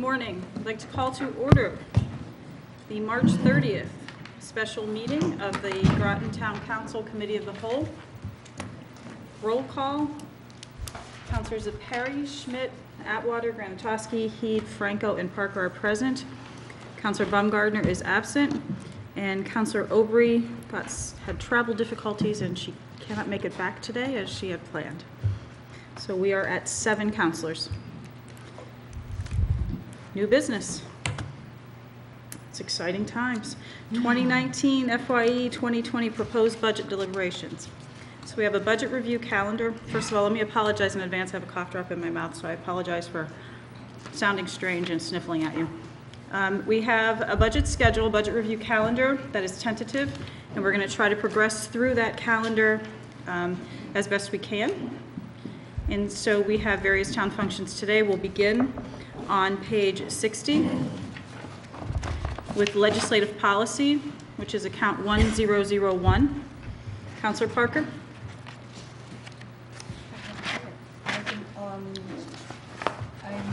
morning. I'd like to call to order the March 30th special meeting of the Groton Town Council Committee of the Whole. Roll call. Councilors Perry, Schmidt, Atwater, Granatowski, Heed, Franco, and Parker are present. Councilor Baumgardner is absent, and Councilor Aubry had travel difficulties and she cannot make it back today as she had planned. So we are at 7 councilors. New business. It's exciting times. 2019 FYE 2020 proposed budget deliberations. So we have a budget review calendar. First of all, let me apologize in advance. I have a cough drop in my mouth, so I apologize for sounding strange and sniffling at you. We have a budget schedule, budget review calendar that is tentative, and we're going to try to progress through that calendar as best we can. And so we have various town functions today. We'll begin on page 60 with legislative policy, which is account 1001. Councilor Parker. I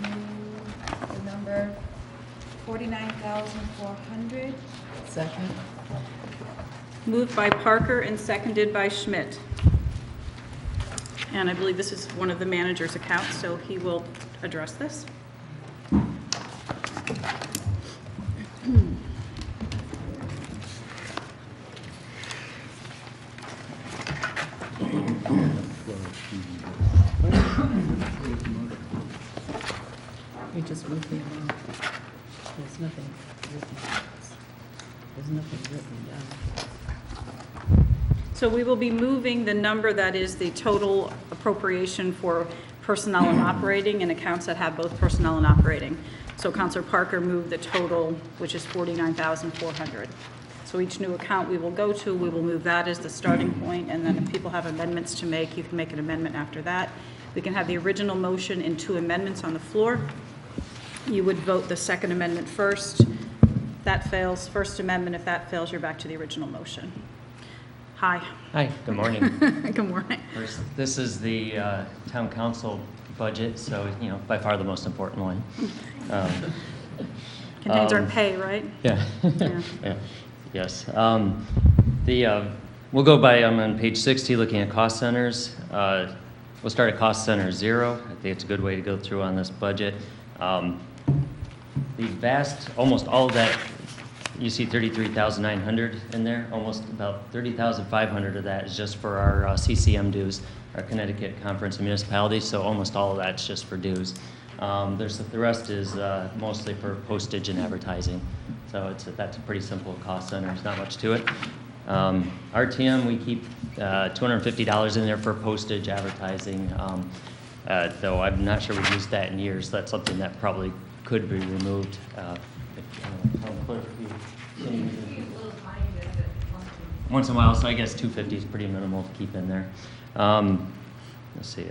move the number 49,400. Second. Moved by Parker and seconded by Schmidt. And I believe this is one of the manager's accounts, so he will address this. You just moved the amount. There's nothing written. There's nothing written down. So we will be moving the number that is the total appropriation for personnel and operating and accounts that have both personnel and operating. So Councilor Parker moved the total, which is $49,400. So each new account we will go to, we will move that as the starting point, and then if people have amendments to make, you can make an amendment after that. We can have the original motion in 2 amendments on the floor. You would vote the second amendment first. That fails. First amendment, if that fails, you're back to the original motion. Hi. Hi, good morning. Good morning. First, this is the town council budget, so, by far the most important one. Contains our pay, right? Yeah. Yeah. Yeah. Yes. We'll go by, I'm on page 60 looking at cost centers. We'll start at cost center 0. I think it's a good way to go through on this budget. Almost all of that, you see 33,900 in there. Almost about 30,500 of that is just for our CCM dues, our Connecticut Conference of Municipalities. So almost all of that's just for dues. The rest is mostly for postage and advertising. So that's a pretty simple cost center. There's not much to it. RTM, we keep $250 in there for postage, advertising. Though I'm not sure we've used that in years. That's something that probably could be removed. Once in a while, so I guess $250 is pretty minimal to keep in there. Let's see,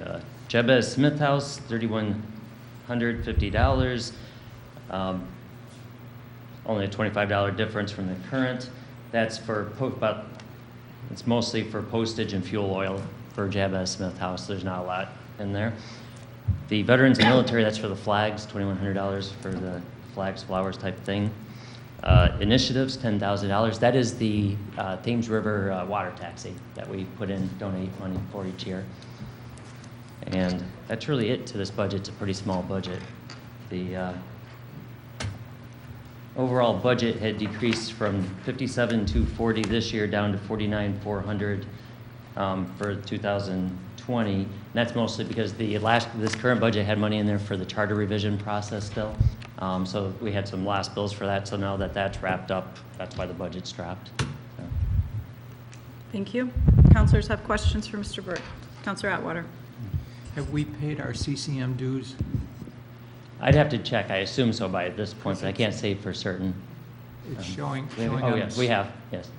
Jabez Smith House, $3,150. Only a $25 difference from the current. That's for it's mostly for postage and fuel oil for Jabez Smith House. There's not a lot in there. The veterans and military, that's for the flags, $2,100 for the flags, flowers type thing. Initiatives, $10,000. That is the Thames River water taxi that we donate money for each year. And that's really it to this budget. It's a pretty small budget. The overall budget had decreased from $57,240 this year down to $49,400 for 2020. And that's mostly because this current budget had money in there for the charter revision process still. So we had some last bills for that. So now that that's wrapped up, that's why the budget's dropped. So. Thank you. Councilors have questions for Mr. Burt. Councilor Atwater. Have we paid our CCM dues? I'd have to check. I assume so by this point, but I can't say for certain. It's showing. Yes, we have. Yes.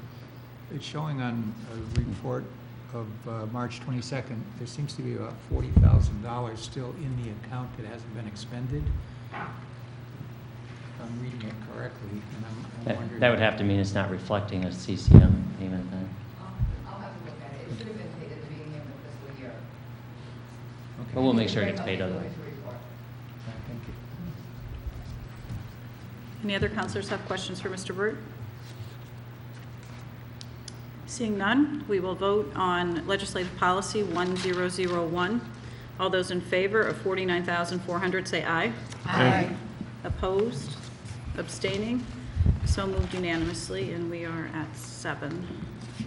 It's showing on a report of March 22nd. There seems to be about $40,000 still in the account that hasn't been expended. If I'm reading it correctly, and I'm wondering. That would have to mean it's not reflecting a CCM payment then. I'll have to look at it. It should have been paid at the beginning of the fiscal year. Okay. But we'll make sure it gets paid otherwise. Thank you. Any other counselors have questions for Mr. Burt? Seeing none, we will vote on legislative policy 1001. All those in favor of $49,400 say aye. Aye. Opposed? Abstaining? So moved unanimously, and we are at 7. Okay.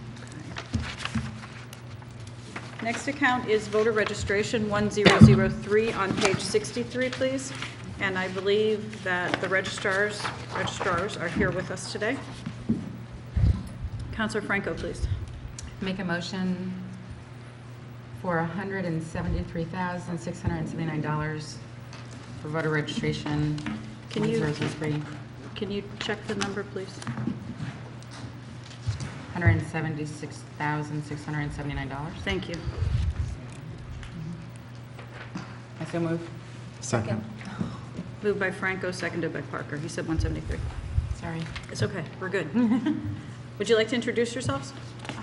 Next account is voter registration 1003 on page 63, please. And I believe that the registrars are here with us today. Counselor Franco, please. Make a motion for $173,679 for voter registration. Can you- 1003. Can you check the number, please? $176,679. Thank you. I so move. Second. Moved by Franco, seconded by Parker. He said 173. Sorry. It's okay, we're good. Would you like to introduce yourselves?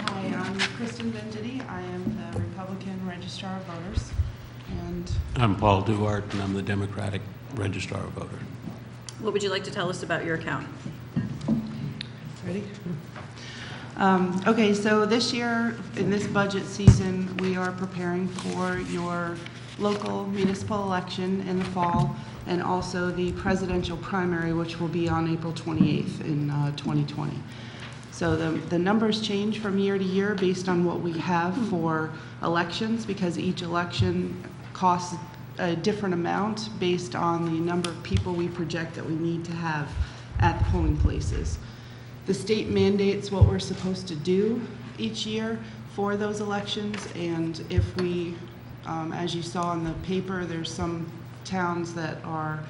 Hi, I'm Kristen Venditti. I am the Republican Registrar of Voters, and I'm Paul Duarte, and I'm the Democratic Registrar of Voters. What would you like to tell us about your account? ready? Okay, so this year, in this budget season, we are preparing for your local municipal election in the fall, and also the presidential primary, which will be on April 28th in 2020. So the numbers change from year to year based on what we have for elections, because each election costs a different amount based on the number of people we project that we need to have at the polling places. The state mandates what we're supposed to do each year for those elections, and if we, as you saw in the paper, there's some towns that are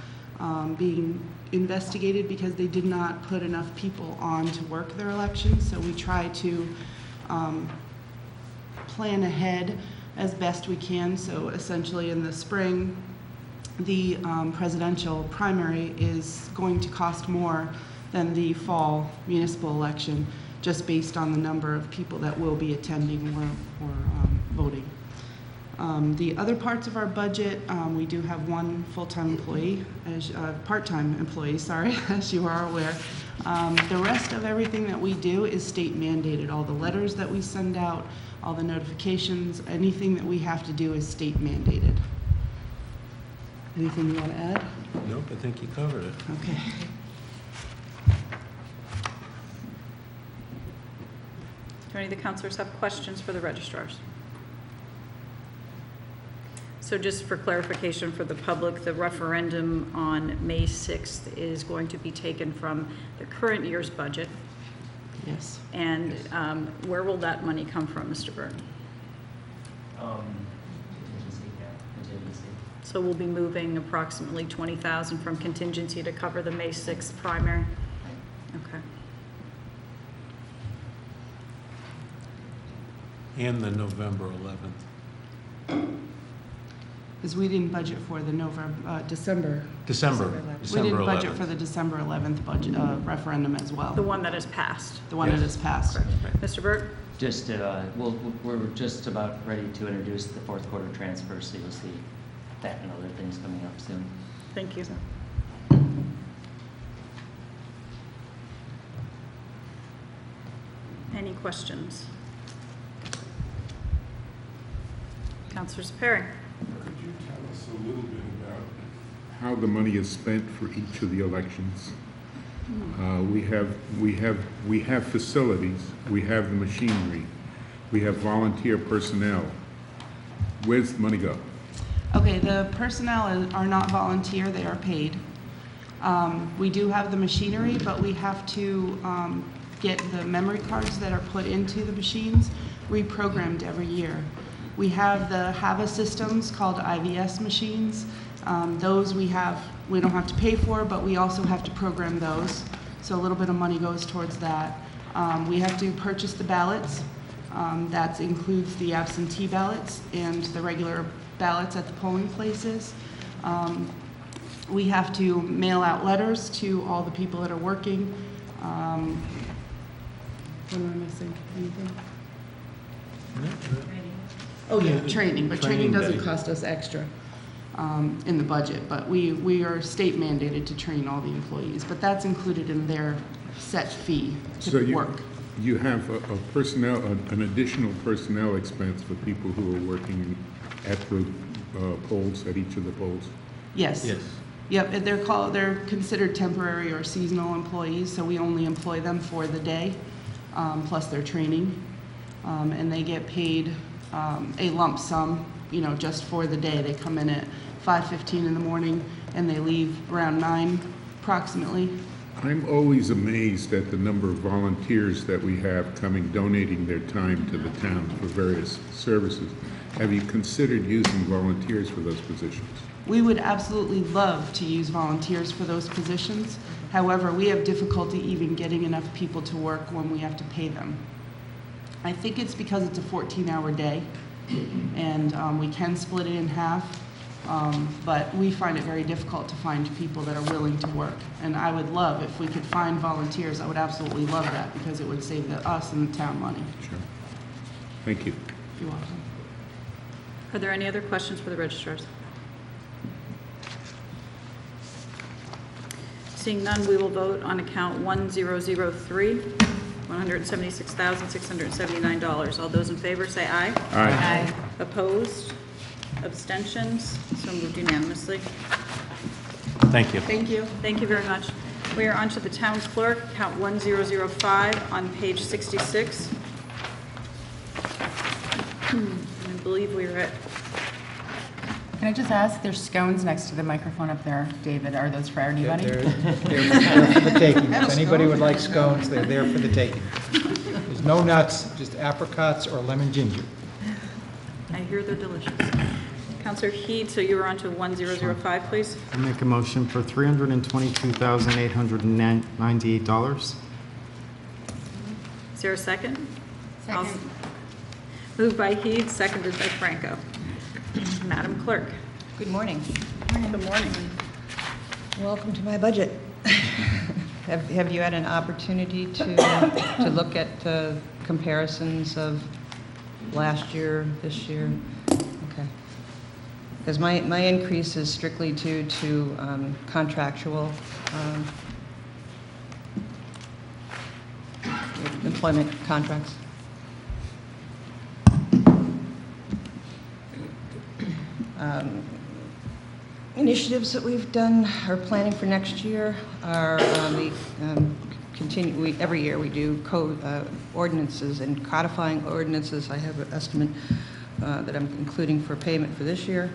being investigated because they did not put enough people on to work their elections. So we try to plan ahead as best we can. So essentially in the spring, the presidential primary is going to cost more than the fall municipal election, just based on the number of people that will be attending or voting. The other parts of our budget, we do have one full-time employee, part-time employee, sorry, as you are aware. The rest of everything that we do is state mandated. All the letters that we send out, all the notifications, anything that we have to do is state mandated. Anything you want to add? Nope, I think you covered it. Okay. Do any of the counselors have questions for the registrars? So just for clarification for the public, the referendum on May 6th is going to be taken from the current year's budget. Yes. And where will that money come from, Mr. Byrne? Contingency. So we'll be moving approximately $20,000 from contingency to cover the May 6th primary? Okay. And the November 11th. Because we didn't budget for the December. December We didn't budget 11th. for the December 11th budget referendum as well. The one that is passed? The one that is passed. Mr. Burt? Just, we're just about ready to introduce the fourth quarter transfer, so you'll see that and other things coming up soon. Thank you. Any questions? Counselor Perry? Could you tell us a little bit about how the money is spent for each of the elections? We have facilities, we have the machinery, we have volunteer personnel. Where's the money go? Okay, the personnel are not volunteer, they are paid. We do have the machinery, but we have to get the memory cards that are put into the machines reprogrammed every year. We have the HAVA systems called IVS machines. Those we don't have to pay for, but we also have to program those. So a little bit of money goes towards that. We have to purchase the ballots. That includes the absentee ballots and the regular ballots at the polling places. We have to mail out letters to all the people that are working. What am I missing? Anything? Oh, yeah, training, but training Training doesn't day. cost us extra. in the budget, but we are state mandated to train all the employees, but that's included in their set fee So to work. you have a personnel, an additional personnel expense for people who are working at the polls, at each of the polls? Yes. Yep, and they're considered temporary or seasonal employees, so we only employ them for the day, plus their training. And they get paid a lump sum, just for the day. They come in at 5:15 in the morning and they leave around 9 approximately. I'm always amazed at the number of volunteers that we have coming, donating their time to the town for various services. Have you considered using volunteers for those positions? We would absolutely love to use volunteers for those positions. However, we have difficulty even getting enough people to work when we have to pay them. I think it's because it's a 14-hour day, and we can split it in half, but we find it very difficult to find people that are willing to work. And I would love, if we could find volunteers, I would absolutely love that, because it would save us and the town money. Sure. Thank you. You're welcome. Are there any other questions for the registrars? Seeing none, we will vote on account 1003, $176,679. All those in favor say aye. Aye. Opposed? Abstentions? So moved unanimously. Thank you. Thank you. Thank you very much. We are on to the town's clerk, account 1005 on page 66. I believe we are at, Can I just ask, there's scones next to the microphone up there, David. Are those for anybody? They're for the taking. If anybody would like scones, they're there for the taking. There's no nuts, just apricots or lemon ginger. I hear they're delicious. Counselor Heed, so you are on to 1005, please. I make a motion for $322,898. Is there a second? Second. Moved by Heed, seconded by Franco. Madam Clerk. Good morning. Good morning. Welcome to my budget. Have you had an opportunity to look at comparisons of last year, this year? Okay. Because my increase is strictly due to contractual employment contracts. Initiatives that we've done or planning for next year are every year we do code ordinances and codifying ordinances. I have an estimate that I'm including for payment for this year,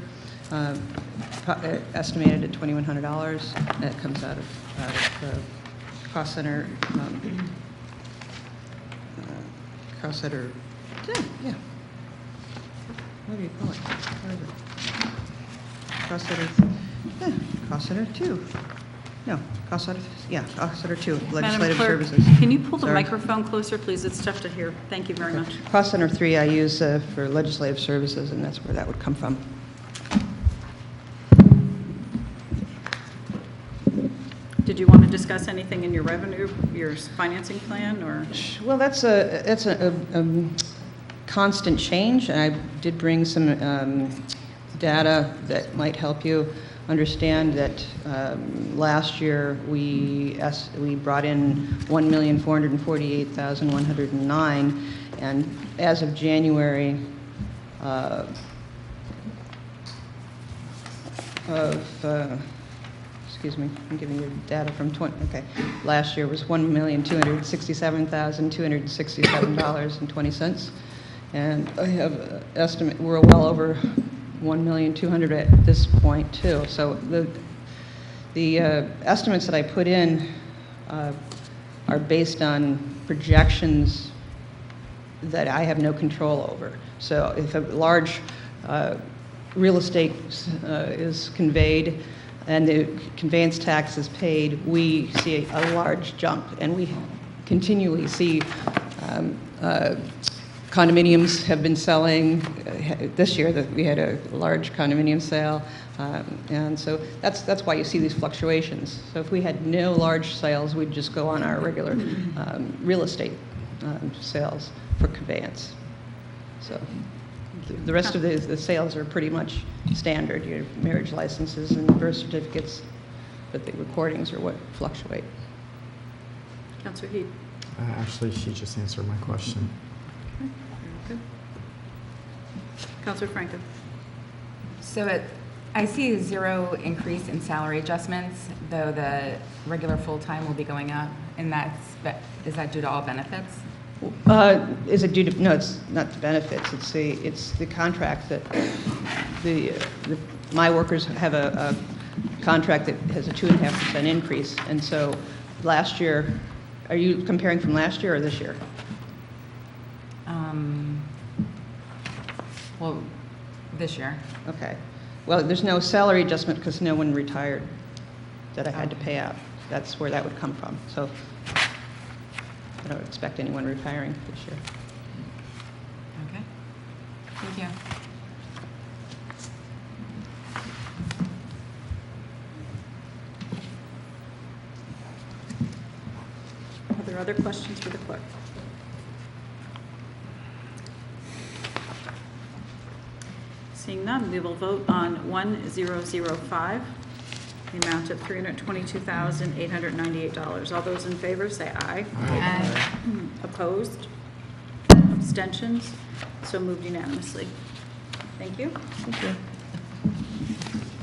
estimated at $2,100. That comes out of cost center. Cost center. Yeah. What do you call it? What is it? Cost center 2. No, cost center 2, legislative Madam Clerk, services. can you pull the Sorry. microphone closer, please? It's tough to hear. Thank you very much. Cost center 3 I use for legislative services, and that's where that would come from. Did you want to discuss anything in your revenue, your financing plan, or? Well, that's a constant change, and I did bring some data that might help you understand that last year we brought in $1,448,109, and as of January excuse me, I'm giving you data from last year was $1,267,267.20, and I have an estimate we're well over $1,200,000 at this point too. So the estimates that I put in are based on projections that I have no control over. So if a large real estate is conveyed and the conveyance tax is paid, we see a large jump, and we continually see condominiums have been selling. This year that we had a large condominium sale, and so that's why you see these fluctuations. So if we had no large sales, we'd just go on our regular real estate sales for conveyance. So the rest of the sales are pretty much standard, your marriage licenses and birth certificates, but the recordings are what fluctuate. Counselor Heed? Actually, she just answered my question. Okay, very good. Counselor Franco? So I see a 0 increase in salary adjustments, though the regular full-time will be going up, and is that due to all benefits? Is it due to, no, it's not the benefits, it's the contract that, my workers have a contract that has a 2.5% increase, and so last year, are you comparing from last year or this year? Well, this year. Okay. Well, there's no salary adjustment because no one retired that I had to pay out. That's where that would come from. So I don't expect anyone retiring this year. Okay. Thank you. Are there other questions for the clerk? Seeing none, we will vote on 1005, the amount of $322,898. All those in favor say aye. Aye. Opposed? Abstentions? So moved unanimously. Thank you. Thank you.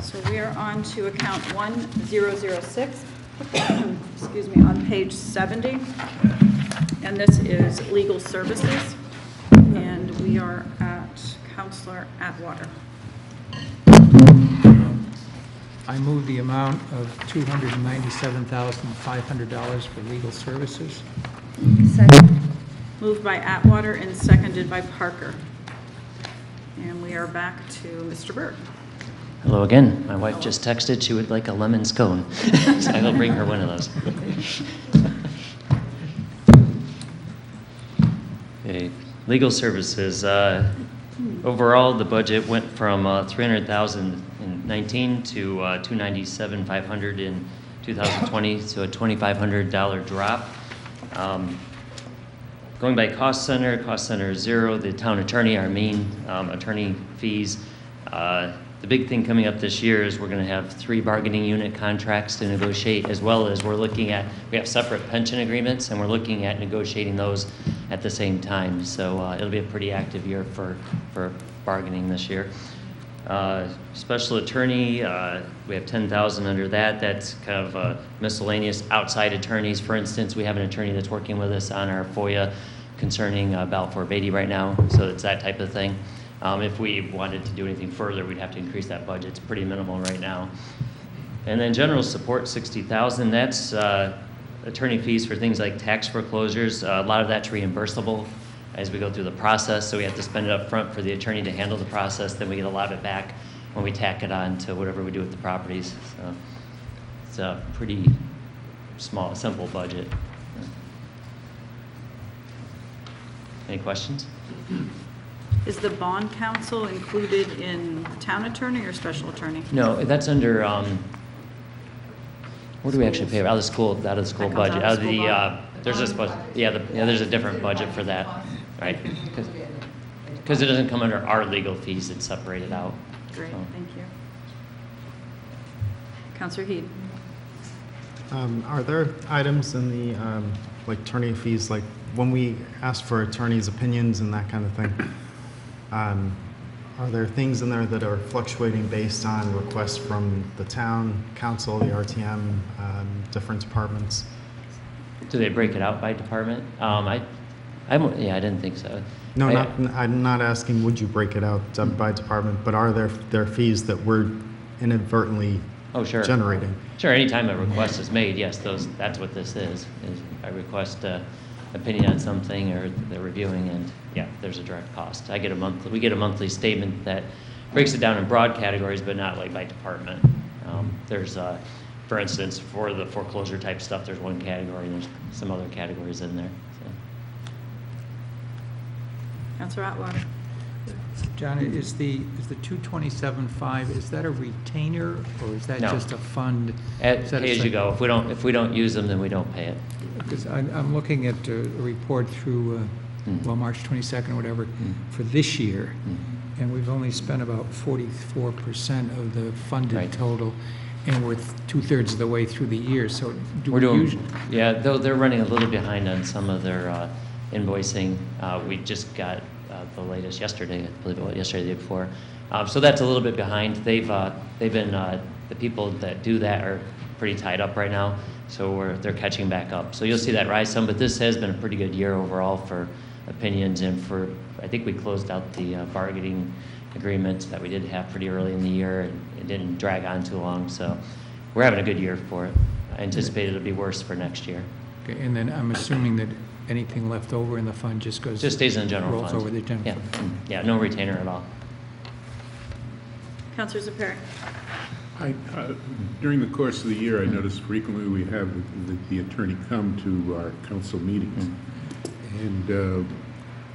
So we are on to account 1006, excuse me, on page 70. And this is legal services. And we are at Counselor Atwater. I move the amount of $297,500 for legal services. Second. Moved by Atwater and seconded by Parker. And we are back to Mr. Byrd. Hello again. My wife just texted she would like a lemon scone. So I will bring her one of those. Okay. Legal services. Overall, the budget went from $300,000 in 19 to $297,500 in 2020, so a $2,500 drop. Going by cost center is 0. The town attorney, our main attorney fees. The big thing coming up this year is we're going to have 3 bargaining unit contracts to negotiate, as well as we have separate pension agreements, and we're looking at negotiating those at the same time. So it'll be a pretty active year for bargaining this year. Special attorney, we have $10,000 under that. That's kind of miscellaneous outside attorneys. For instance, we have an attorney that's working with us on our FOIA concerning Balfour Beatty right now, so it's that type of thing. If we wanted to do anything further, we'd have to increase that budget. It's pretty minimal right now. And then general support, $60,000. That's attorney fees for things like tax foreclosures. A lot of that's reimbursable as we go through the process, so we have to spend it up front for the attorney to handle the process, then we get a lot of it back when we tack it on to whatever we do with the properties. So it's a pretty small, simple budget. Any questions? Is the bond counsel included in the town attorney or special attorney? No, that's under, where do we actually pay? Out of the school That comes budget. out of Out of school the, bond? there's there's a different budget for that, right? Because it doesn't come under our legal fees, it's separated out. Great, So. thank you. Counselor Heed? Are there items in the, like attorney fees, like when we ask for attorneys' opinions and that kind of thing, are there things in there that are fluctuating based on requests from the town, council, the RTM, different departments? Do they break it out by department? I didn't think so. No, I'm not asking would you break it out by department, but are there fees that we're inadvertently generating? Sure, anytime a request is made, yes, that's what this is I request opinion on something or they're reviewing, and yeah, there's a direct cost. We get a monthly statement that breaks it down in broad categories, but not like by department. There's, for instance, for the foreclosure type stuff, there's one category, and there's some other categories in there. So. Counselor Atwater? John, is the 227.5, is that a retainer or is that No. just a fund? Pay as you go. If we don't use them, then we don't pay it. Because I'm looking at a report through, March 22nd or whatever, for this year. and we've only spent about 44% of the funded Right. total, and we're two-thirds of the way through the year, so do We're we doing, usually? yeah, though they're running a little behind on some of their invoicing. We just got the latest yesterday, I believe it was yesterday, the day before. So that's a little bit behind. They've been, the people that do that are pretty tied up right now, so they're catching back up. So you'll see that rise some, but this has been a pretty good year overall for opinions and for, I think we closed out the bargaining agreement that we did have pretty early in the year, and it didn't drag on too long, so we're having a good year for it. I anticipate it'll be worse for next year. Okay, and then I'm assuming that anything left over in the fund just goes. Just stays in the general rolls fund. over the general Yeah, fund. yeah, no retainer at all. Counselor Zepari. During the course of the year, I noticed frequently we have the attorney come to our council meetings. And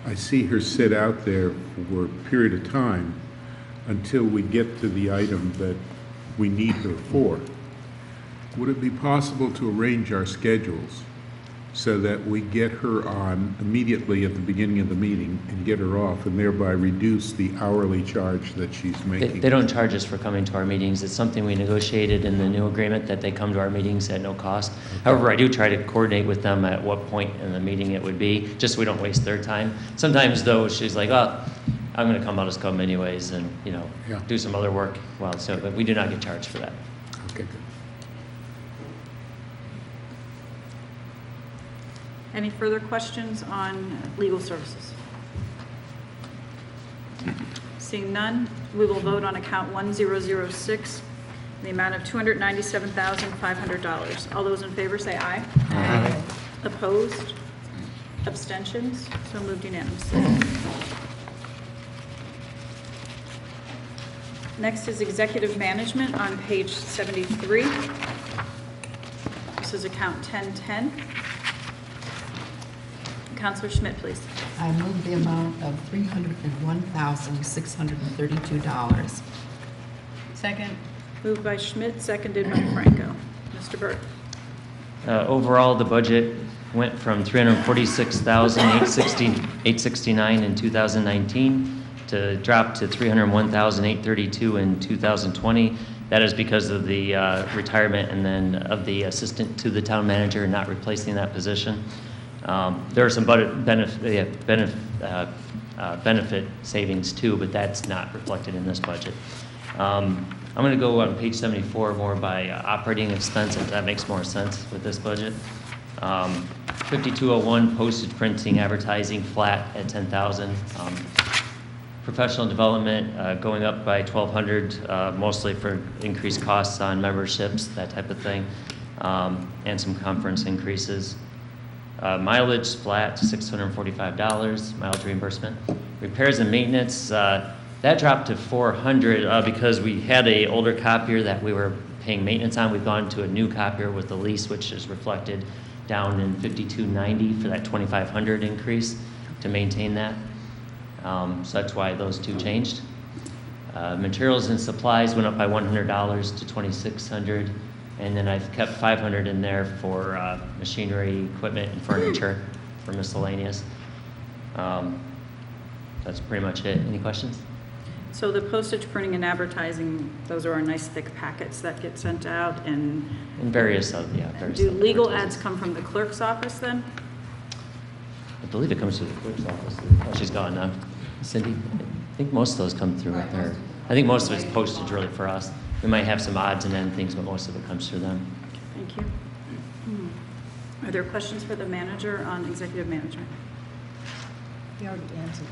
I see her sit out there for a period of time until we get to the item that we need her for. Would it be possible to arrange our schedules so that we get her on immediately at the beginning of the meeting and get her off, and thereby reduce the hourly charge that she's making? They don't charge us for coming to our meetings. It's something we negotiated in the new agreement, that they come to our meetings at no cost. However, I do try to coordinate with them at what point in the meeting it would be, just so we don't waste their time. Sometimes, though, she's like, oh, I'm going to come, I'll just come anyways, and, Yeah. do some other work. Well, so, but we do not get charged for that. Okay, good. Any further questions on legal services? Seeing none, we will vote on account 1006, in the amount of $297,500. All those in favor say aye. Aye. Opposed? Abstentions? So moved unanimously. Next is executive management on page 73. This is account 1010. Counselor Schmidt, please. I move the amount of $301,632. Second. Moved by Schmidt, seconded by Franco. Mr. Burke. Overall, the budget went from $346,869 in 2019 to drop to $301,832 in 2020. That is because of the retirement and then of the assistant to the town manager, not replacing that position. There are some benefit savings too, but that's not reflected in this budget. I'm going to go on page 74 more by operating expense, if that makes more sense with this budget. 5201 postage, printing, advertising, flat at 10,000. Professional development going up by 1,200, mostly for increased costs on memberships, that type of thing, and some conference increases. Mileage flat to $645, mileage reimbursement. Repairs and maintenance, that dropped to $400 because we had an older copier that we were paying maintenance on. We've gone to a new copier with a lease, which is reflected down in 5290 for that $2,500 increase to maintain that. So that's why those two changed. Materials and supplies went up by $100 to $2,600. And then I've kept $500 in there for machinery, equipment, and furniture for miscellaneous. That's pretty much it. Any questions? So the postage, printing, and advertising, those are our nice thick packets that get sent out, and And various of, yeah. Various do other legal purchases. ads come from the clerk's office then? I believe it comes through the clerk's office. Oh, she's gone now. Cindy, I think most of those come through her. I think most of it's postage really for us. We might have some odds and end things, but most of it comes through them. Thank you. Are there questions for the manager on executive management? You already answered it.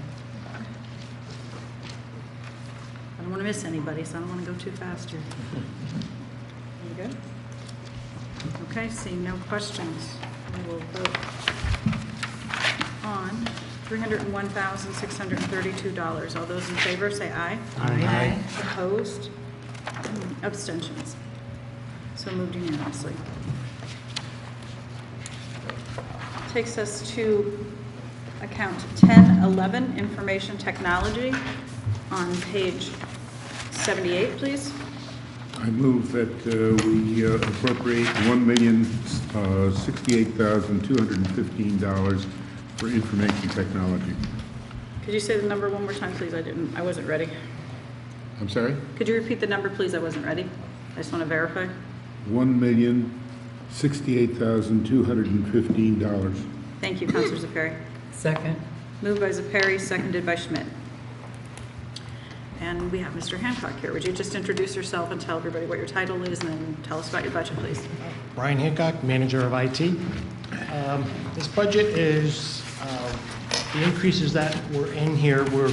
I don't want to miss anybody, so I don't want to go too fast here. You good? Okay, seeing no questions, we will vote on $301,632. All those in favor say aye. Aye. Opposed? Abstentions? So moved unanimously. Takes us to account 1011, information technology, on page 78, please. I move that we appropriate $1,068,215 for information technology. Could you say the number one more time, please? I wasn't ready. I'm sorry? Could you repeat the number, please? I wasn't ready. I just want to verify. $1,068,215. Thank you, Counselor Zafari. Second. Moved by Zafari, seconded by Schmidt. And we have Mr. Hancock here. Would you just introduce yourself and tell everybody what your title is, and then tell us about your budget, please? Brian Hancock, Manager of IT. This budget is, the increases that were in here were,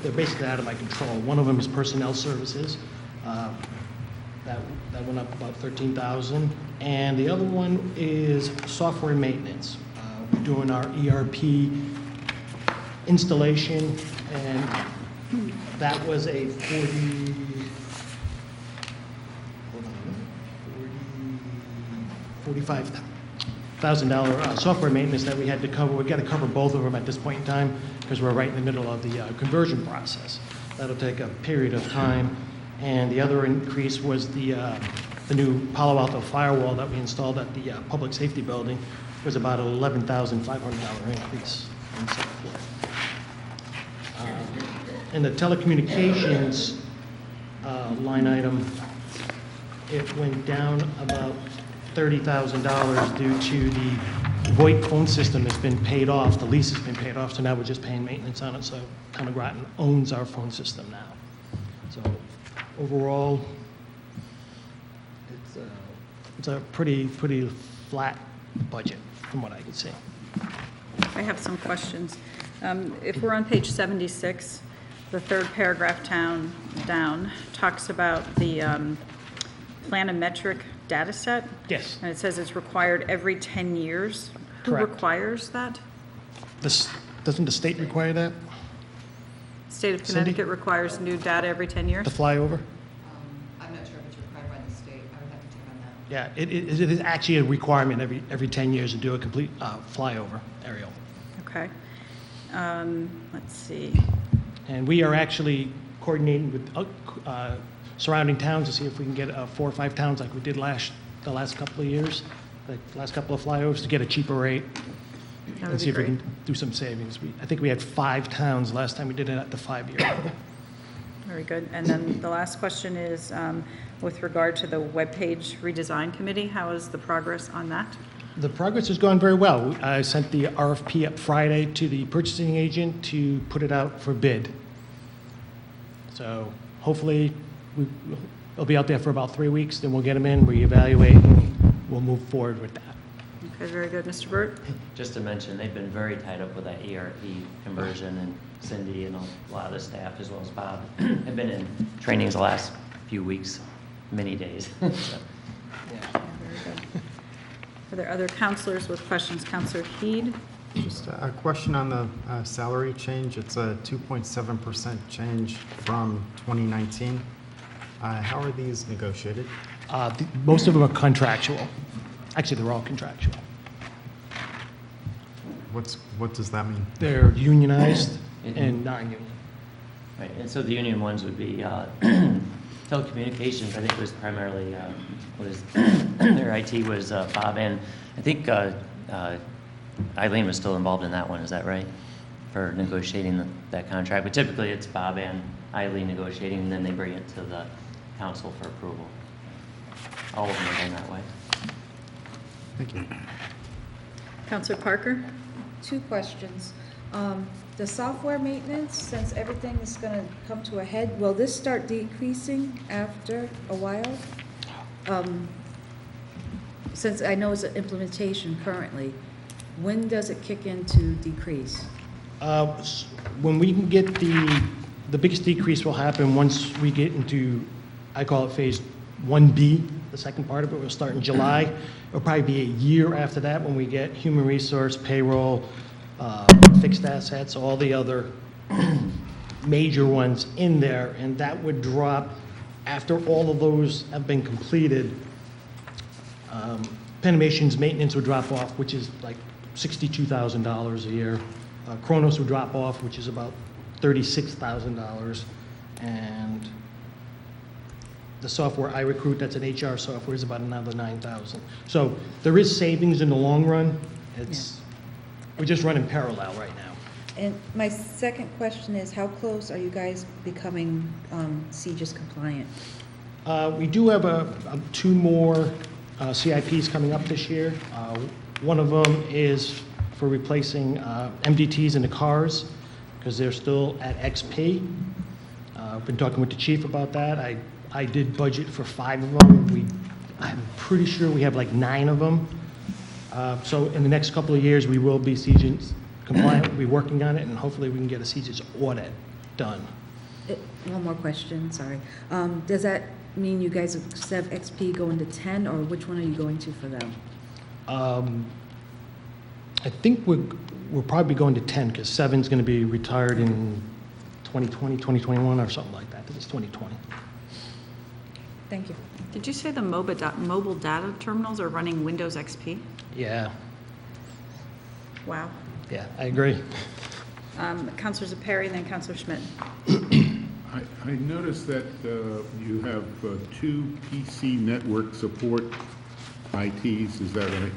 they're basically out of my control. One of them is personnel services. That went up about $13,000. And the other one is software maintenance. We're doing our ERP installation, and that was a $45,000 software maintenance that we had to cover. We've got to cover both of them at this point in time because we're right in the middle of the conversion process. That'll take a period of time. And the other increase was the new Palo Alto firewall that we installed at the public safety building was about an $11,500 increase in software. In the telecommunications line item, it went down about $30,000 due to the VoIP phone system that's been paid off. The lease has been paid off, so now we're just paying maintenance on it. So Town of Groton owns our phone system now. So overall, it's a pretty flat budget from what I can see. I have some questions. If we're on page 76, the third paragraph down talks about the planimetric data set. Yes. And it says it's required every 10 years. Who Correct. requires that? Doesn't the state require that? State of Cindy? Connecticut requires new data every 10 years? The flyover? I'm not sure if it's required by the state. I would have to check on that. Yeah, it is actually a requirement every 10 years to do a complete flyover aerial. Okay. Let's see. And we are actually coordinating with surrounding towns to see if we can get 4 or 5 towns like we did the last couple of years, the last couple of flyovers, to get a cheaper rate That and would see be if we great. can do some savings. I think we had 5 towns last time we did it at the 5-year. Very good. And then the last question is with regard to the webpage redesign committee, how is the progress on that? The progress has gone very well. I sent the RFP up Friday to the purchasing agent to put it out for bid. So hopefully it'll be out there for about 3 weeks, then we'll get them in, reevaluate, and we'll move forward with that. Okay, very good. Mr. Burt? Just to mention, they've been very tied up with that ERP conversion, and Cindy and a lot of the staff, as well as Bob, have been in trainings the last few weeks, many days. So, Very good. Are there other counselors with questions? Counselor Heed? Just a question on the salary change. It's a 2.7% change from 2019. How are these negotiated? Most of them are contractual. Actually, they're all contractual. What does that mean? They're unionized and non-union. Right, and so the union ones would be telecommunications. I think was primarily their IT was Bob, and I think Eileen was still involved in that one. Is that right? For negotiating that contract, but typically it's Bob and Eileen negotiating, and then they bring it to the council for approval. All of them are done that way. Thank you. Counselor Parker? 2 questions. The software maintenance, since everything is going to come to a head, will this start decreasing after a while? Since I know it's an implementation currently, when does it kick in to decrease? When we can get the biggest decrease will happen once we get into, I call it phase 1B, the second part of it will start in July. It'll probably be a year after that when we get human resource, payroll, fixed assets, all the other major ones in there, and that would drop after all of those have been completed. Penimation's maintenance would drop off, which is like $62,000 a year. Kronos would drop off, which is about $36,000, and the software iRecruit, that's an HR software, is about another $9,000. So there is savings in the long run. We're just running parallel right now. And my second question is, how close are you guys becoming CGIS compliant? We do have two more CIPs coming up this year. One of them is for replacing MDTs in the cars, because they're still at XP. I've been talking with the chief about that. I did budget for 5 of them. I'm pretty sure we have like 9 of them. So in the next couple of years, we will be CGIS compliant. We'll be working on it, and hopefully we can get a CGIS audit done. One more question, sorry. Does that mean you guys have XP going to 10, or which one are you going to for them? I think we're probably going to 10, because 7's going to be retired in 2020, 2021, or something like that. I think it's 2020. Thank you. Did you say the mobile data terminals are running Windows XP? Yeah, Wow. yeah, I agree. Counselor Perry, then Counselor Schmidt. I noticed that you have 2 PC network support ITs, is that right?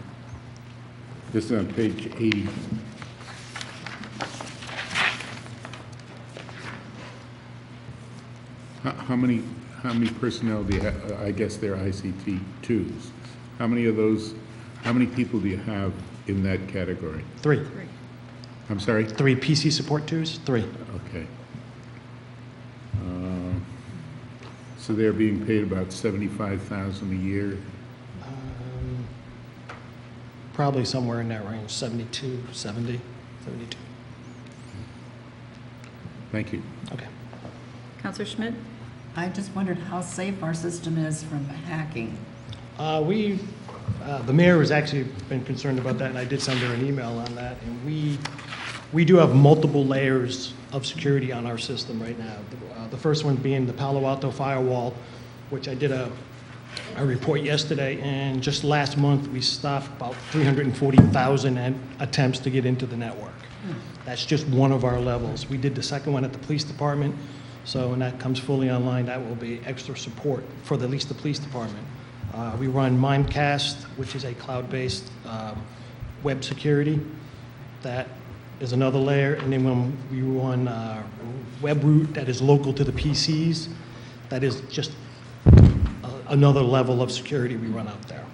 This is on page 80. How many personnel do you have? I guess they're ICT 2s. How many people do you have in that category? 3. I'm sorry? 3 PC support 2s, 3. Okay. So they're being paid about $75,000 a year? Probably somewhere in that range, 72, 70, 72. Thank you. Okay. Counselor Schmidt? I just wondered how safe our system is from hacking. The mayor has actually been concerned about that, and I did send her an email on that. And we do have multiple layers of security on our system right now. The first one being the Palo Alto firewall, which I did a report yesterday, and just last month we stopped about 340,000 attempts to get into the network. That's just one of our levels. We did the second one at the police department, so when that comes fully online, that will be extra support for at least the police department. We run Mimecast, which is a cloud-based web security. That is another layer. And then when we run WebRoot, that is local to the PCs, that is just another level of security we run out there.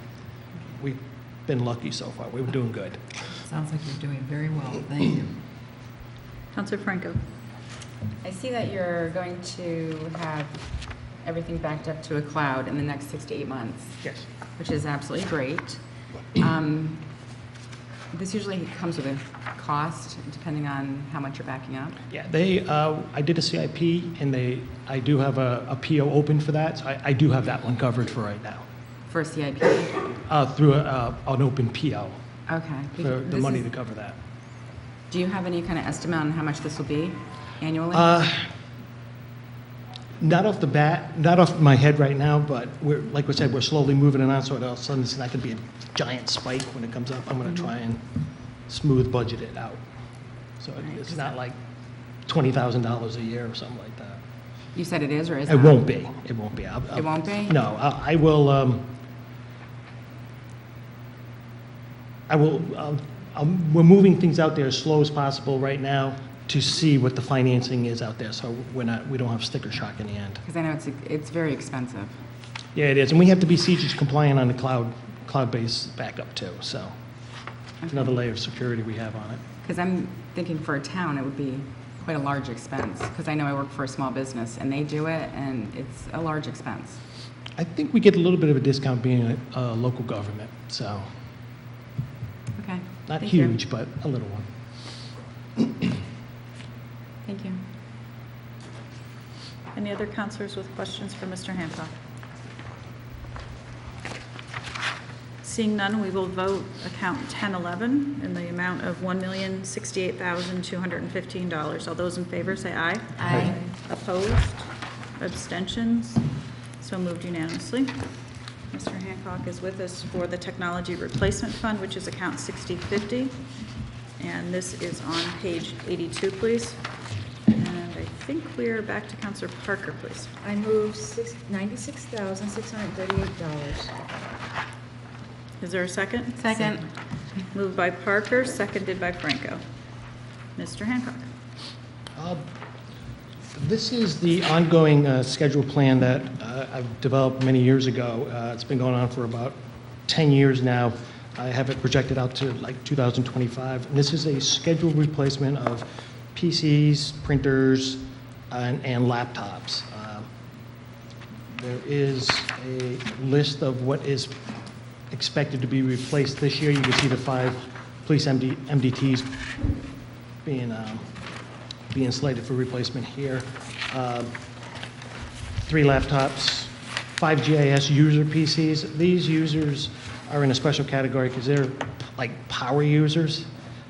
We've been lucky so far. We're doing good. Sounds like you're doing very well. Thank you. Counselor Franco? I see that you're going to have everything backed up to a cloud in the next 6 to 8 months. Yes. Which is absolutely great. This usually comes with a cost, depending on how much you're backing up. Yeah, I did a CIP, and I do have a PO open for that, so I do have that one covered for right now. For a CIP? Through an open PO. Okay. For the money to cover that. Do you have any kind of estimate on how much this will be annually? Not off the bat, not off my head right now, but like we said, we're slowly moving it on, so all of a sudden it's not going to be a giant spike when it comes up. I'm going to try and smooth budget it out. So it's not like $20,000 a year or something like that. You said it is, or is it? It won't be. It won't be. It won't be? No, I will. We're moving things out there as slow as possible right now to see what the financing is out there, so we don't have sticker shock in the end. Because I know it's very expensive. Yeah, it is, and we have to be CGIS compliant on the cloud-based backup too, so it's another layer of security we have on it. Because I'm thinking for a town, it would be quite a large expense, because I know I work for a small business, and they do it, and it's a large expense. I think we get a little bit of a discount being a local government, so. Okay. Not Thank huge, you. but a little one. Thank you. Any other counselors with questions for Mr. Hancock? Seeing none, we will vote account 1011 in the amount of $1,068,215. All those in favor say aye. Aye. Opposed? Abstentions? So moved unanimously. Mr. Hancock is with us for the Technology Replacement Fund, which is account 6050. And this is on page 82, please. And I think we're back to Counselor Parker, please. I move $96,638. Is there a second? Second. Moved by Parker, seconded by Franco. Mr. Hancock. This is the ongoing schedule plan that I've developed many years ago. It's been going on for about 10 years now. I have it projected out to like 2025. And this is a scheduled replacement of PCs, printers, and laptops. There is a list of what is expected to be replaced this year. You can see the 5 police MDTs being slated for replacement here. 3 laptops, 5 GIS user PCs. These users are in a special category because they're like power users.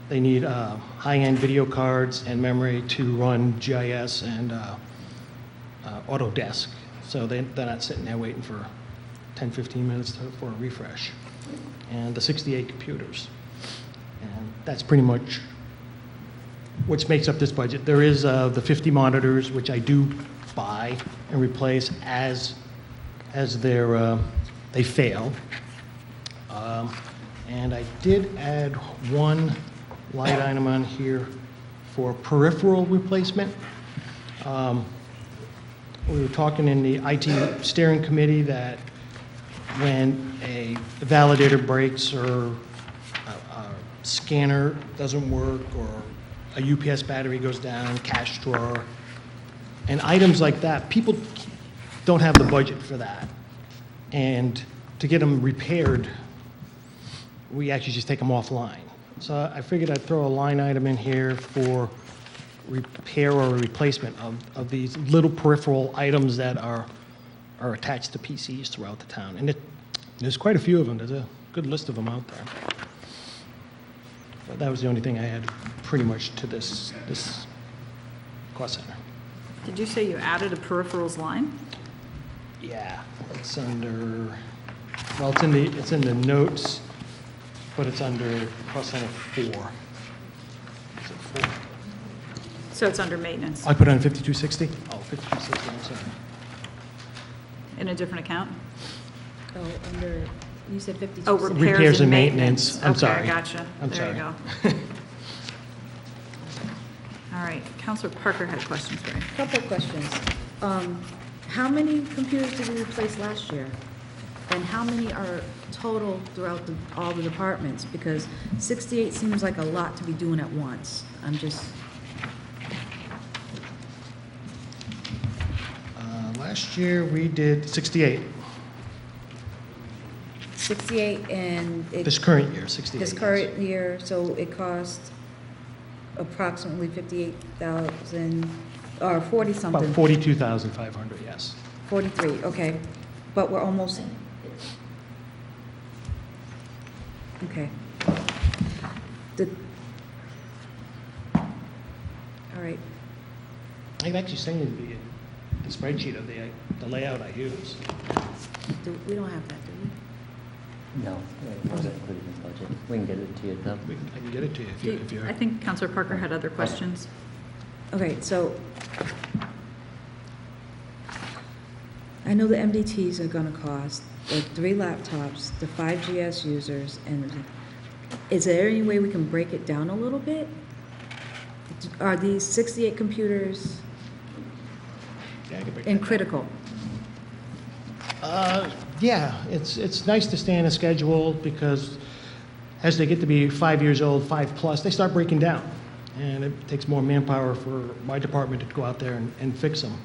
They need high-end video cards and memory to run GIS and Autodesk. So they're not sitting there waiting for 10, 15 minutes for a refresh. And the 68 computers. And that's pretty much which makes up this budget. There is the 50 monitors, which I do buy and replace as they fail. And I did add one line item on here for peripheral replacement. We were talking in the IT steering committee that when a validator breaks or a scanner doesn't work or a UPS battery goes down, cash drawer, and items like that, people don't have the budget for that. And to get them repaired, we actually just take them offline. So I figured I'd throw a line item in here for repair or replacement of these little peripheral items that are attached to PCs throughout the town. And there's quite a few of them. There's a good list of them out there. But that was the only thing I had pretty much to this cost center. Did you say you added a peripherals line? Yeah, it's under, well, it's in the notes, but it's under cost center 4. Is it 4? So it's under maintenance, I put it on 5260? Oh, 5260, I'm sorry. in a different account? Oh, under, you said 52. Oh, Repairs and maintenance. I'm sorry. Okay, gotcha. I'm There you sorry. go. All right, Counselor Parker had questions for you. Couple of questions. How many computers did we replace last year? And how many are total throughout all the departments? Because 68 seems like a lot to be doing at once. I'm just, Last year, we did 68. 68 and it. This current year, 68. This yes. current year, so it cost approximately 58,000, or 40-something. About 42,500, yes. 43, okay. But we're almost, okay. All right. I can actually send you the spreadsheet of the layout I use. We don't have that, do we? No, it wasn't included in the budget. We can get it to you, though. I can get it to you if you're. I think Counselor Parker had other questions. Okay, so I know the MDTs are gonna cost, the 3 laptops, the 5 GS users, and is there any way we can break it down a little bit? Are these 68 computers Yeah, I can break in that down. critical? Yeah, it's nice to stay on a schedule because as they get to be 5 years old, 5+, they start breaking down. And it takes more manpower for my department to go out there and fix them.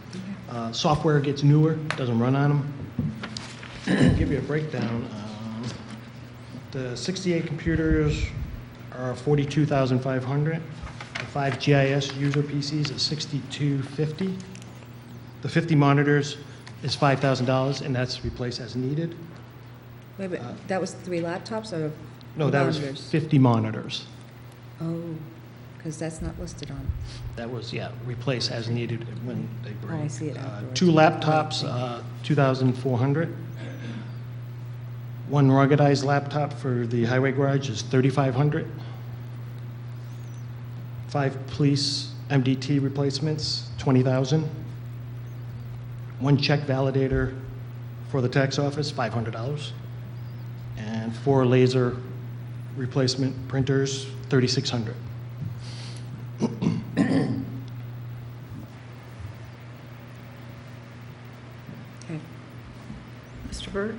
Software gets newer, doesn't run on them. I'll give you a breakdown. The 68 computers are 42,500. The 5 GIS user PCs is 6,250. The 50 monitors is $5,000, and that's replaced as needed. Wait a minute, that was 3 laptops or No, that was monitors? 50 monitors. Oh, because that's not listed on. That was, yeah, replace as needed when they break. Oh, I see it afterwards. 2 laptops, 2,400. 1 ruggedized laptop for the highway garage is 3,500. 5 police MDT replacements, 20,000. 1 check validator for the tax office, $500. And 4 laser replacement printers, $3,600. Okay. Mr. Burt?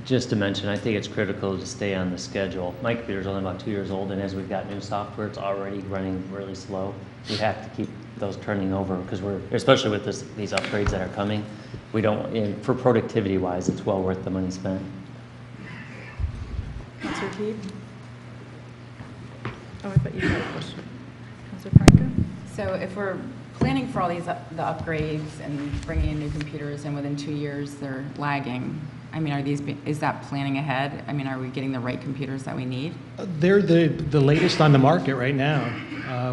Just to mention, I think it's critical to stay on the schedule. My computer's only about 2 years old, and as we've got new software, it's already running really slow. We have to keep those turning over, because we're, especially with these upgrades that are coming, we don't, for productivity-wise, it's well worth the money spent. Counselor Heed? Oh, I thought you had a question. Counselor Franco? So if we're planning for all these, the upgrades and bringing in new computers, and within 2 years they're lagging, I mean, is that planning ahead? I mean, are we getting the right computers that we need? They're the latest on the market right now.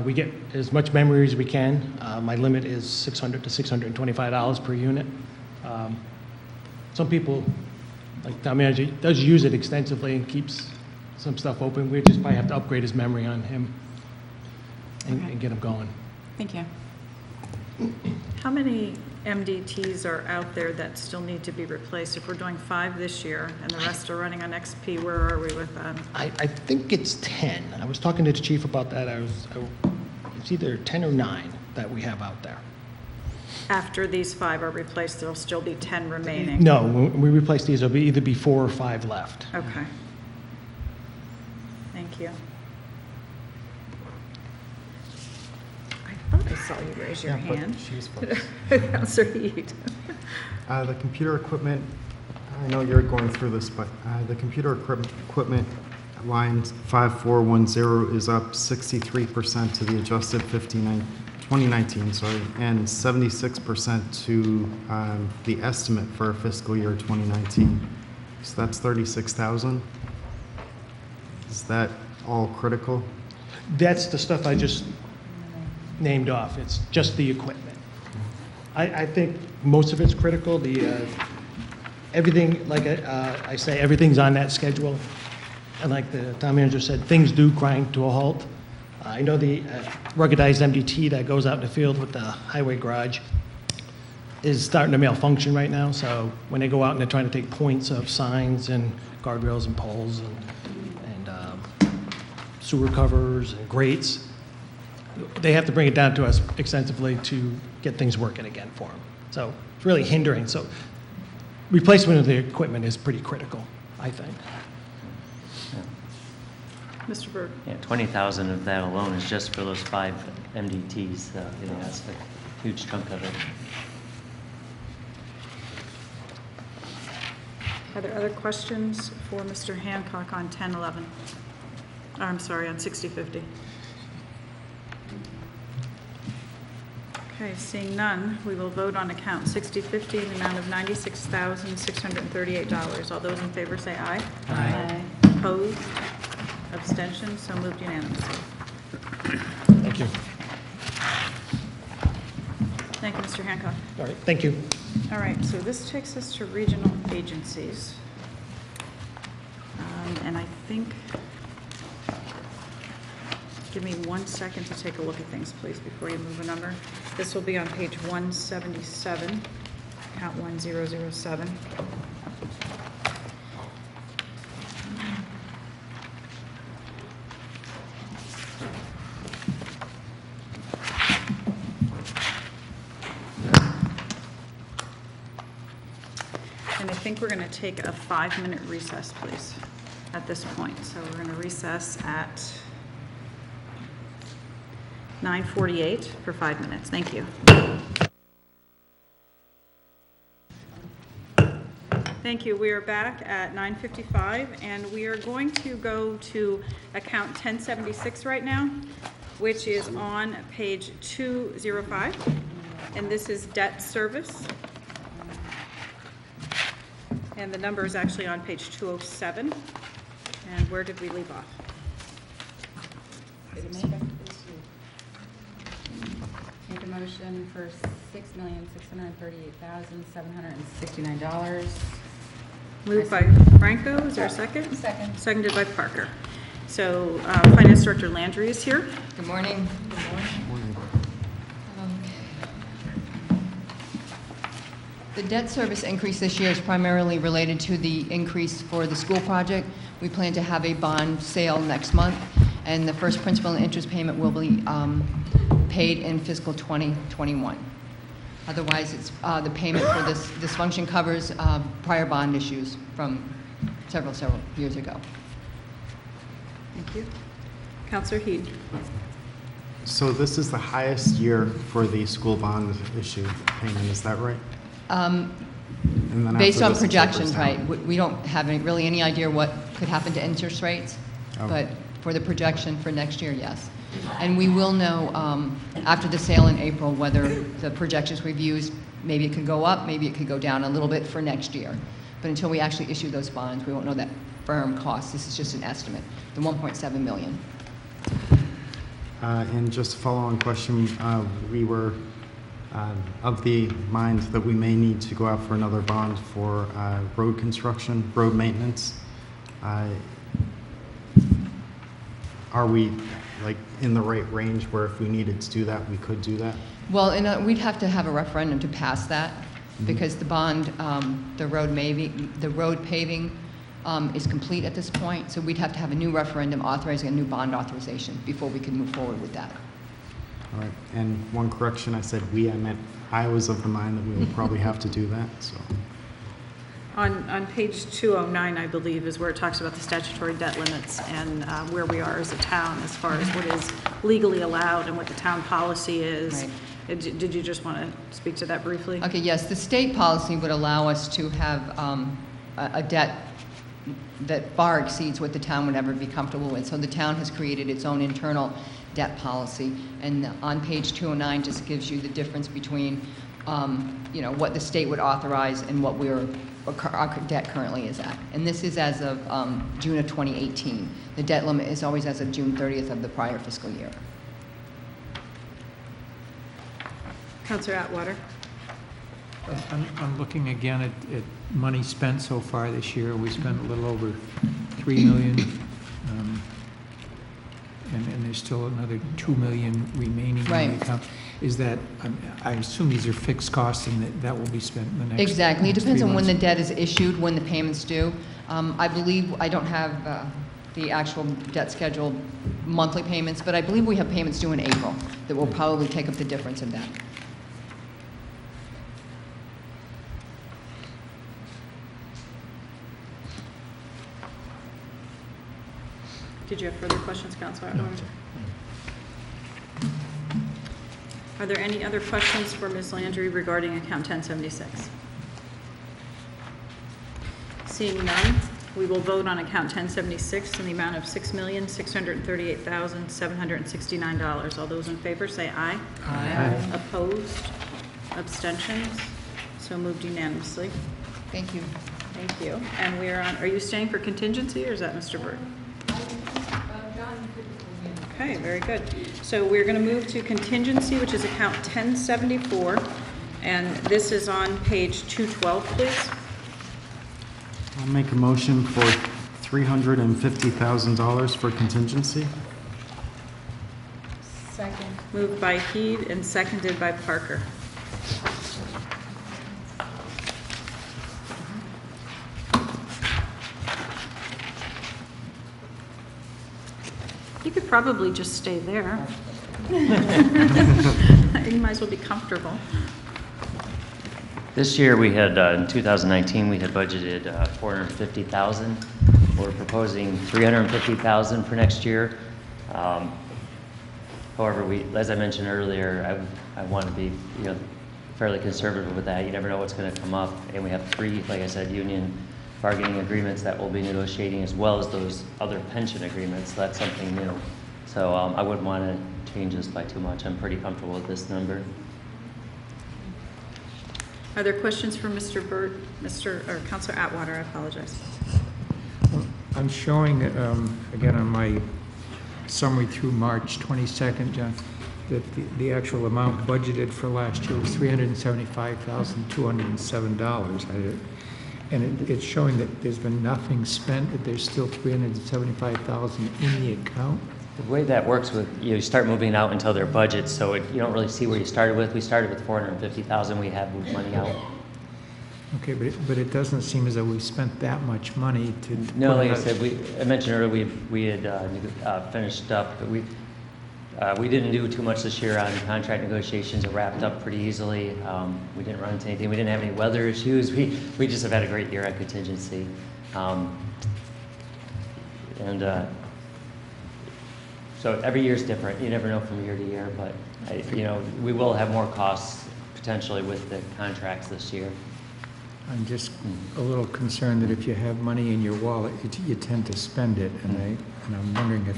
We get as much memory as we can. My limit is $600 to $625 per unit. Some people, like town manager, does use it extensively and keeps some stuff open. We just probably have to upgrade his memory on him and get him going. Thank you. How many MDTs are out there that still need to be replaced? If we're doing 5 this year and the rest are running on XP, where are we with that? I think it's 10. I was talking to the chief about that. It's either 10 or 9 that we have out there. After these 5 are replaced, there'll still be 10 remaining? No, when we replace these, there'll either be 4 or 5 left. Okay. Thank you. I thought I saw you raise your Yeah, but hand. she was first. Counselor Heed. The computer equipment, I know you're going through this, but the computer equipment line 5410 is up 63% to the adjusted 2019, sorry, and 76% to the estimate for fiscal year 2019. So that's 36,000. Is that all critical? That's the stuff I just named off. It's just the equipment. I think most of it's critical. Everything, like I say, everything's on that schedule. And like the town manager said, things do grind to a halt. I know the ruggedized MDT that goes out in the field with the highway garage is starting to malfunction right now. So when they go out and they're trying to take points of signs and guardrails and poles and sewer covers and grates, they have to bring it down to us extensively to get things working again for them. So it's really hindering. So replacement of the equipment is pretty critical, I think. Mr. Burt. Yeah, 20,000 of that alone is just for those 5 MDTs. That's a huge chunk of it. Are there other questions for Mr. Hancock on 1011? I'm sorry, on 6050. Okay, seeing none, we will vote on account 6050 in the amount of $96,638. All those in favor say aye. Aye. Opposed? Abstentions? So moved unanimously. Thank you. Thank you, Mr. Hancock. All right, thank you. All right, so this takes us to regional agencies. And I think, give me 1 second to take a look at things, please, before you move a number. This will be on page 177, account 1007. And I think we're going to take a 5-minute recess, please, at this point. So we're going to recess at 9:48 for 5 minutes. Thank you. Thank you. We are back at 9:55, and we are going to go to account 1076 right now, which is on page 205, and this is debt service. And the number is actually on page 207. And where did we leave off? Make a motion for $6,638,769. Moved by Franco, is there a second? Second. Seconded by Parker. So Finance Director Landry is here. Good morning. The debt service increase this year is primarily related to the increase for the school project. We plan to have a bond sale next month, and the first principal and interest payment will be paid in fiscal 2021. Otherwise, it's, the payment for this function covers prior bond issues from several years ago. Thank you. Counselor Heed. So this is the highest year for the school bond issue payment, is that right? And then Based after on this, it projections, tapers right? down. We don't have really any idea what could happen to interest rates, Oh. but for the projection for next year, yes. And we will know after the sale in April whether the projections we've used, maybe it could go up, maybe it could go down a little bit for next year. But until we actually issue those bonds, we won't know that firm cost. This is just an estimate, the 1.7 million. And just a follow-on question, we were of the mind that we may need to go out for another bond for road construction, road maintenance. Are we like in the right range where if we needed to do that, we could do that? Well, and we'd have to have a referendum to pass that because the bond, the road paving is complete at this point. So we'd have to have a new referendum authorizing a new bond authorization before we could move forward with that. All right, and one correction, I said we, I meant I was of the mind that we will probably have to do that, so. On page 209, I believe, is where it talks about the statutory debt limits and where we are as a town as far as what is legally allowed and what the town policy is. Right. Did you just want to speak to that briefly? Okay, yes, the state policy would allow us to have a debt that far exceeds what the town would ever be comfortable with. So the town has created its own internal debt policy, and on page 209 just gives you the difference between, what the state would authorize and what our debt currently is at. And this is as of June of 2018. The debt limit is always as of June 30th of the prior fiscal year. Counselor Atwater. I'm looking again at money spent so far this year. We spent a little over $3 million, and there's still another $2 million remaining in Right. the account. Is that, I assume these are fixed costs and that will be spent in the next Exactly. It next depends 3 on when the months? debt is issued, when the payment's due. I believe, I don't have the actual debt scheduled monthly payments, but I believe we have payments due in April that will probably take up the difference of that. Did you have further questions, Counselor Atwater? Are there any other questions for Ms. Landry regarding account 1076? Seeing none, we will vote on account 1076 in the amount of $6,638,769. All those in favor say aye. Aye. Opposed? Abstentions? So moved unanimously. Thank you. Thank you. And we are on, are you staying for contingency or is that Mr. Burt? Okay, very good. So we're going to move to contingency, which is account 1074, and this is on page 212, please. I'll make a motion for $350,000 for contingency. Second. Moved by Heed and seconded by Parker. You could probably just stay there. You might as well be comfortable. This year, we had, in 2019, we had budgeted $450,000. We're proposing $350,000 for next year. However, as I mentioned earlier, I want to be, fairly conservative with that. You never know what's going to come up. And we have 3, like I said, union bargaining agreements that we'll be negotiating, as well as those other pension agreements. That's something new. So I wouldn't want to change this by too much. I'm pretty comfortable with this number. Are there questions for Mr. Burt, Counselor Atwater? I apologize. I'm showing, again, on my summary through March 22nd, John, that the actual amount budgeted for last year was $375,207. And it's showing that there's been nothing spent, that there's still $375,000 in the account. The way that works with, you start moving out until their budgets, so you don't really see where you started with. We started with $450,000. We have moved money out. Okay, but it doesn't seem as though we spent that much money to. No, put like I another- said, I mentioned earlier, we had finished up, but we didn't do too much this year on contract negotiations. It wrapped up pretty easily. We didn't run into anything. We didn't have any weather issues. We just have had a great year at contingency. So every year is different. You never know from year to year, but we will have more costs potentially with the contracts this year. I'm just a little concerned that if you have money in your wallet, you tend to spend it, and I'm wondering if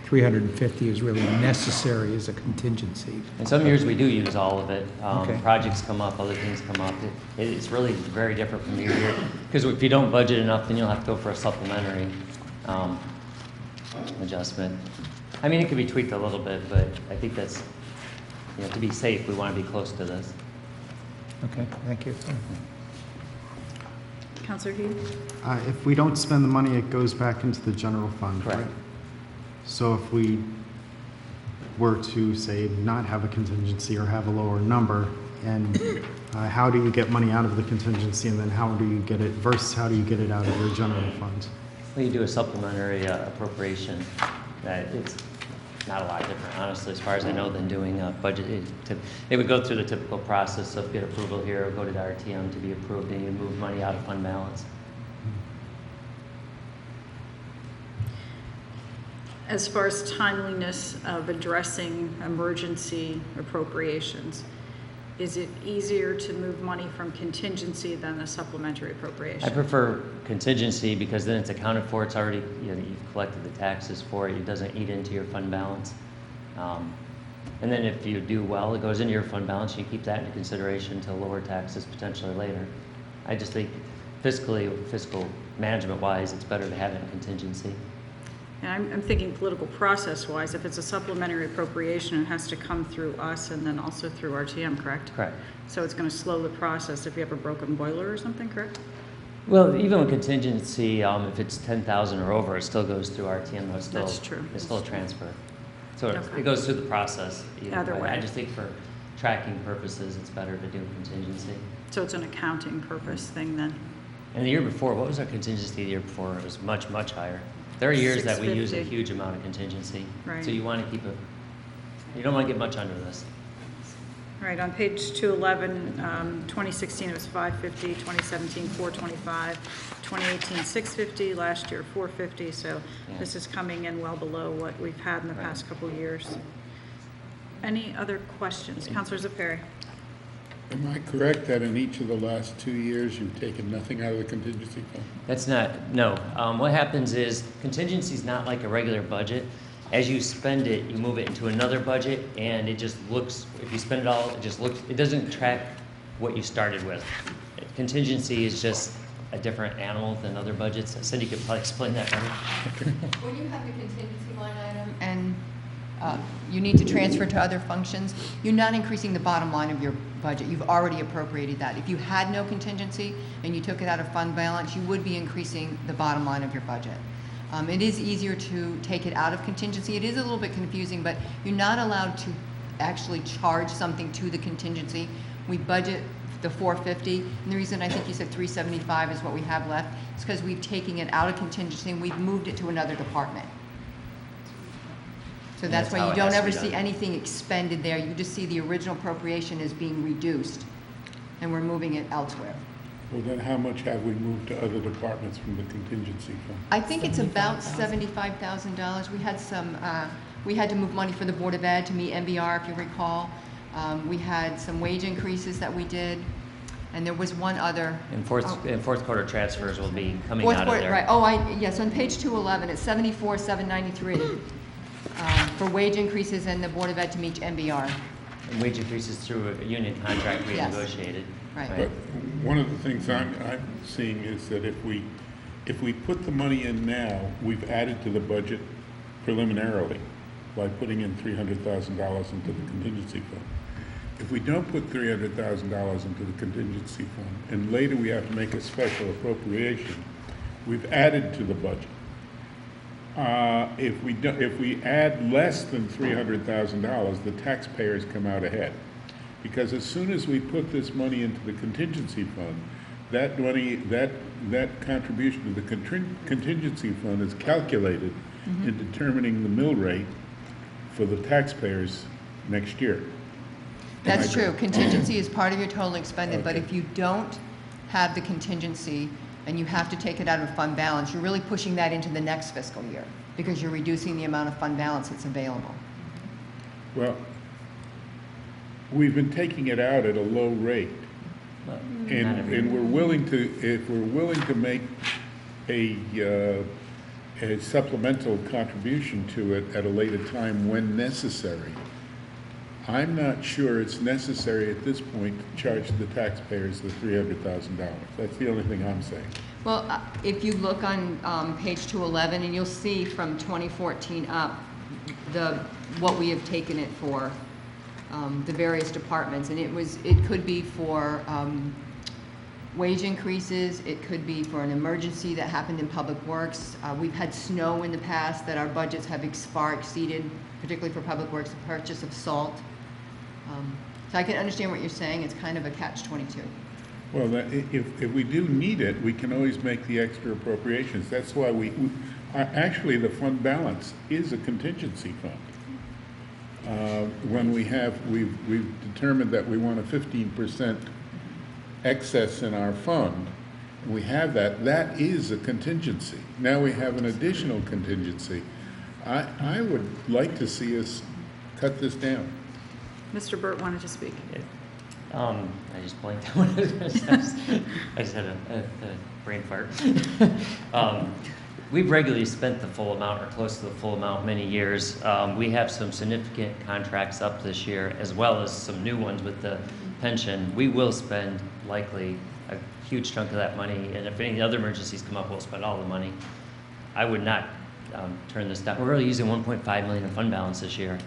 350 is really necessary as a contingency. In some years, we do use all of it. Okay. Projects come up, other things come up. It's really very different from year to year. Because if you don't budget enough, then you'll have to go for a supplementary adjustment. I mean, it could be tweaked a little bit, but I think that's, to be safe, we want to be close to this. Okay, thank you. Counselor Hughes? If we don't spend the money, it goes back into the general fund, Correct. right? So if we were to, say, not have a contingency or have a lower number, and how do you get money out of the contingency, and then how do you get it, versus how do you get it out of your general fund? Well, you do a supplementary appropriation. It's not a lot different, honestly, as far as I know, than doing a budget. It would go through the typical process of get approval here, or go to the RTM to be approved, and you move money out of fund balance. As far as timeliness of addressing emergency appropriations, is it easier to move money from contingency than a supplementary appropriation? I prefer contingency because then it's accounted for. It's already, you've collected the taxes for it. It doesn't eat into your fund balance. And then if you do well, it goes into your fund balance. You keep that into consideration to lower taxes potentially later. I just think fiscal management-wise, it's better to have it in contingency. And I'm thinking political process-wise, if it's a supplementary appropriation, it has to come through us and then also through RTM, correct? Correct. So it's going to slow the process if you have a broken boiler or something, correct? Well, even with contingency, if it's 10,000 or over, it still goes through RTM. Though it's still, That's true. It's still a transfer. So Okay. it goes through the process. Either way. I just think for tracking purposes, it's better to do contingency. So it's an accounting purpose thing then? And the year before, what was our contingency the year before? It was much, much higher. There are years that we use a 650. huge amount of contingency. Right. So you want to you don't want to get much under this. All right, on page 211, 2016 it was 550, 2017 425, 2018 650, last year 450. So Yeah. this is coming in well below what we've had in the past couple of years. Any other questions? Councilor Zepari? Am I correct that in each of the last 2 years, you've taken nothing out of the contingency fund? That's no. What happens is contingency is not like a regular budget. As you spend it, you move it into another budget, and it just looks, if you spend it all, it doesn't track what you started with. Contingency is just a different animal than other budgets. Cindy could probably explain that better. When you have the contingency line item and you need to transfer to other functions, you're not increasing the bottom line of your budget. You've already appropriated that. If you had no contingency and you took it out of fund balance, you would be increasing the bottom line of your budget. It is easier to take it out of contingency. It is a little bit confusing, but you're not allowed to actually charge something to the contingency. We budget the 450, and the reason I think you said 375 is what we have left is because we've taken it out of contingency and we've moved it to another department. So And that's that's why how you it don't has to ever be see done. anything expended there. You just see the original appropriation is being reduced, and we're moving it elsewhere. Well, then how much have we moved to other departments from the contingency fund? I think it's about $75,000. We had some, we had to move money for the Board of Ed to meet MBR, if you recall. We had some wage increases that we did, and there was one other. And fourth quarter transfers will be coming Fourth out of quarter, there. right. Yes, on page 211, it's 74,793 for wage increases and the Board of Ed to meet MBR. And wage increases through a union contract we Yes. negotiated. Right. But one of the things I'm seeing is that if we put the money in now, we've added to the budget preliminarily by putting in $300,000 into the contingency fund. If we don't put $300,000 into the contingency fund, and later we have to make a special appropriation, we've added to the budget. If we add less than $300,000, the taxpayers come out ahead. Because as soon as we put this money into the contingency fund, that money, that contribution to the contingency fund is calculated in determining the mill rate for the taxpayers next year. That's Am I- true. Contingency is part of your total expended, but Okay. if you don't have the contingency and you have to take it out of fund balance, you're really pushing that into the next fiscal year because you're reducing the amount of fund balance that's available. Well, we've been taking it out at a low rate. But And, not every and year. we're willing to, if we're willing to make a supplemental contribution to it at a later time when necessary, I'm not sure it's necessary at this point to charge the taxpayers the $300,000. That's the only thing I'm saying. Well, if you look on page 211, and you'll see from 2014 up, what we have taken it for, the various departments, and it could be for wage increases, it could be for an emergency that happened in Public Works. We've had snow in the past that our budgets have far exceeded, particularly for Public Works, the purchase of salt. So I can understand what you're saying, it's kind of a catch-22. Well, if we do need it, we can always make the extra appropriations. That's why actually, the fund balance is a contingency fund. When we've determined that we want a 15% excess in our fund, we have that is a contingency. Now we have an additional contingency. I would like to see us cut this down. Mr. Burt wanted to speak. I just blanked out what I was going to say. I just had a brain fart. We've regularly spent the full amount or close to the full amount many years. We have some significant contracts up this year, as well as some new ones with the pension. We will spend likely a huge chunk of that money, and if any other emergencies come up, we'll spend all the money. I would not turn this down. We're really using 1.5 million in fund balance this year.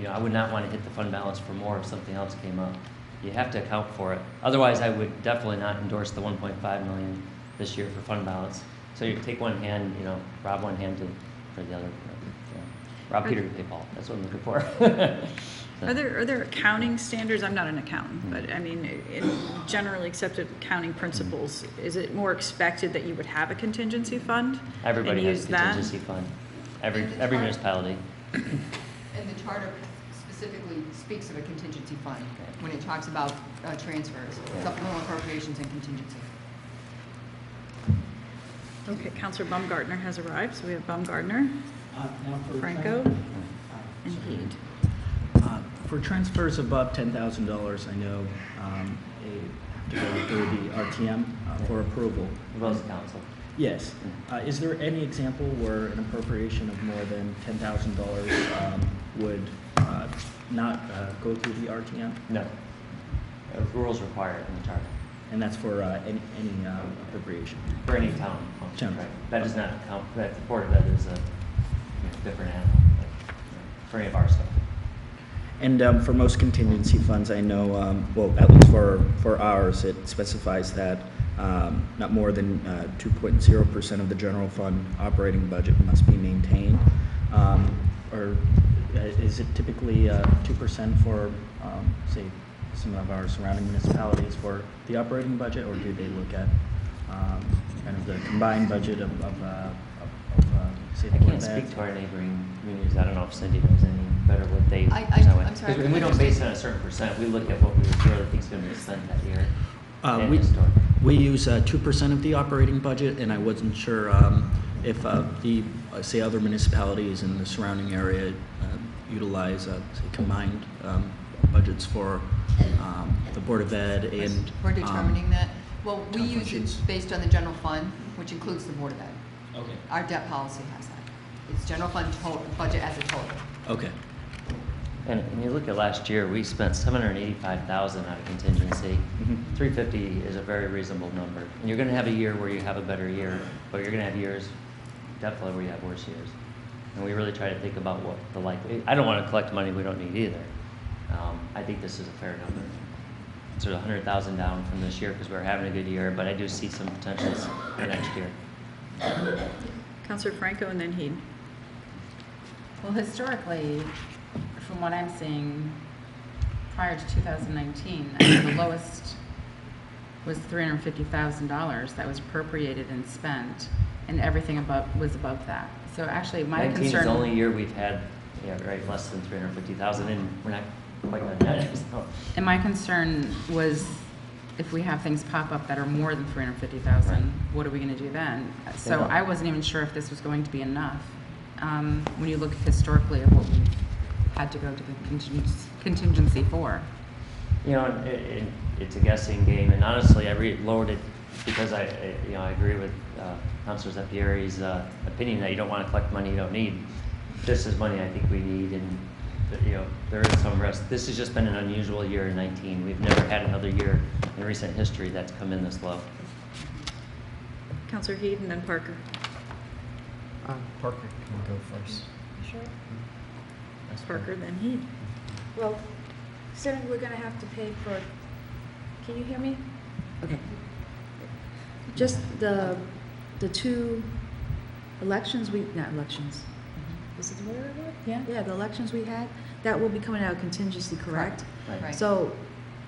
I would not want to hit the fund balance for more if something else came up. You have to account for it. Otherwise, I would definitely not endorse the 1.5 million this year for fund balance. So you take one hand, rob one hand for the other. Rob Peter to pay Paul. That's what I'm looking for. Are there accounting standards? I'm not an accountant, but I mean, in generally accepted accounting principles, is it more expected that you would have a contingency fund? Everybody and has use a that? contingency fund. Every municipality. And the charter specifically speaks of a contingency fund when it talks about transfers, supplemental appropriations, and contingency. Okay, Counselor Baumgartner has arrived, so we have Baumgartner, Franco, and Heed. For transfers above $10,000, I know they have to go through the RTM for approval. As well as council. Yes. Is there any example where an appropriation of more than $10,000 would not go through the RTM? No. Rules require it in the charter. And that's for any appropriation? For any town function, Town. right. That does not count, that the Board of Ed is a different animal, for any of our stuff. And for most contingency funds, I know, well, at least for ours, it specifies that not more than 2.0% of the general fund operating budget must be maintained. Or is it typically 2% for, say, some of our surrounding municipalities for the operating budget, or do they look at kind of the combined budget of say, the I Board can't of Ed? speak to our neighboring communities. I don't know if Cindy knows any better what they. I'm sorry. 'Cause we don't base it on a certain percent. We look at what we really think is going to be spent that year. And historic. We use 2% of the operating budget, and I wasn't sure if the, say, other municipalities in the surrounding area utilize, say, combined budgets for the Board of Ed and... We're determining that. Well, we town use functions. it based on the general fund, which includes the Board of Ed. Okay. Our debt policy has that. It's general fund total, budget as a total. Okay. And when you look at last year, we spent $785,000 out of contingency. Mhm. 350 is a very reasonable number. And you're going to have a year where you have a better year, but you're going to have years, definitely, where you have worse years. And we really try to think about what the likely. I don't want to collect money we don't need either. I think this is a fair number. Sort of 100,000 down from this year because we're having a good year, but I do see some potentials for next year. Counselor Franco and then Heed. Well, historically, from what I'm seeing, prior to 2019, I mean, the lowest was $350,000 that was appropriated and spent, and everything was above that. So actually, my 19 is concern. the only year we've had, right, less than 350,000, and we're not quite done yet, so. And my concern was, if we have things pop up that are more than 350,000, Right. what are we gonna do then? So Yeah. I wasn't even sure if this was going to be enough. When you look historically at what we had to go to the contingency for. You know, it's a guessing game, and honestly, I lowered it because I agree with Councilor Zappieri's opinion that you don't want to collect money you don't need. This is money I think we need, and there is some risk. This has just been an unusual year in 19. We've never had another year in recent history that's come in this low. Counselor Heed and then Parker. Parker can go first. Sure. Parker, then Heed. Well, considering we're gonna have to pay for, can you hear me? Okay. Just the two elections not elections. Is it the word? Yeah. Yeah, the elections we had, that will be coming out of contingency, correct? Right. So,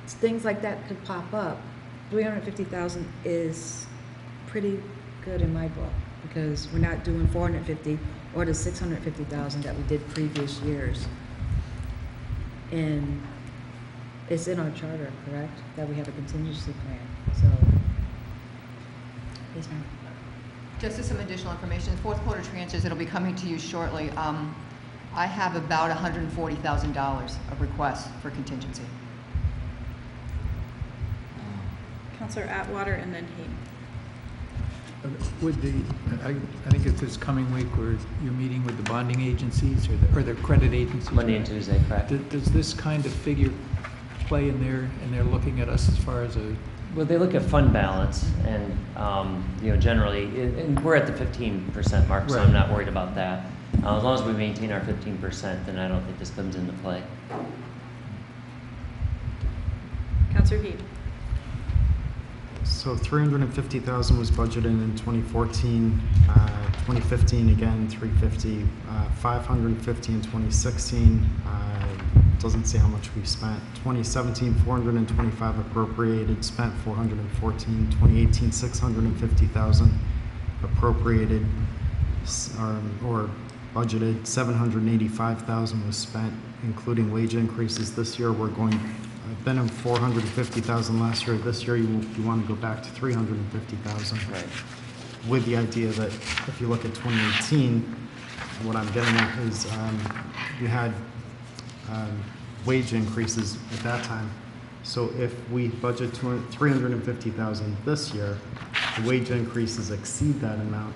things like that could pop up. 350,000 is pretty good in my book, because we're not doing 450 or the 650,000 that we did previous years. And it's in our charter, correct, that we have a contingency plan, so. Yes, ma'am. Just as some additional information, fourth quarter transfers, it'll be coming to you shortly. I have about $140,000 of requests for contingency. Counselor Atwater and then Heed. I think it's this coming week where you're meeting with the bonding agencies or the credit agencies. Monday and Tuesday, correct? Does this kind of figure play in there, and they're looking at us as far as a? Well, they look at fund balance, and generally, and we're at the 15% mark, so Right. I'm not worried about that. As long as we maintain our 15%, then I don't think this comes into play. Counselor Heed. So 350,000 was budgeted in 2014, 2015 again 350, 550 in 2016. Doesn't say how much we spent. 2017 425 appropriated, spent 414. 2018 650,000 appropriated or budgeted. 785,000 was spent, including wage increases. This year we're going. I've been in 450,000 last year. This year you want to go back to 350,000. Right. With the idea that if you look at 2018, what I'm getting at is you had wage increases at that time. So if we budget 350,000 this year, the wage increases exceed that amount.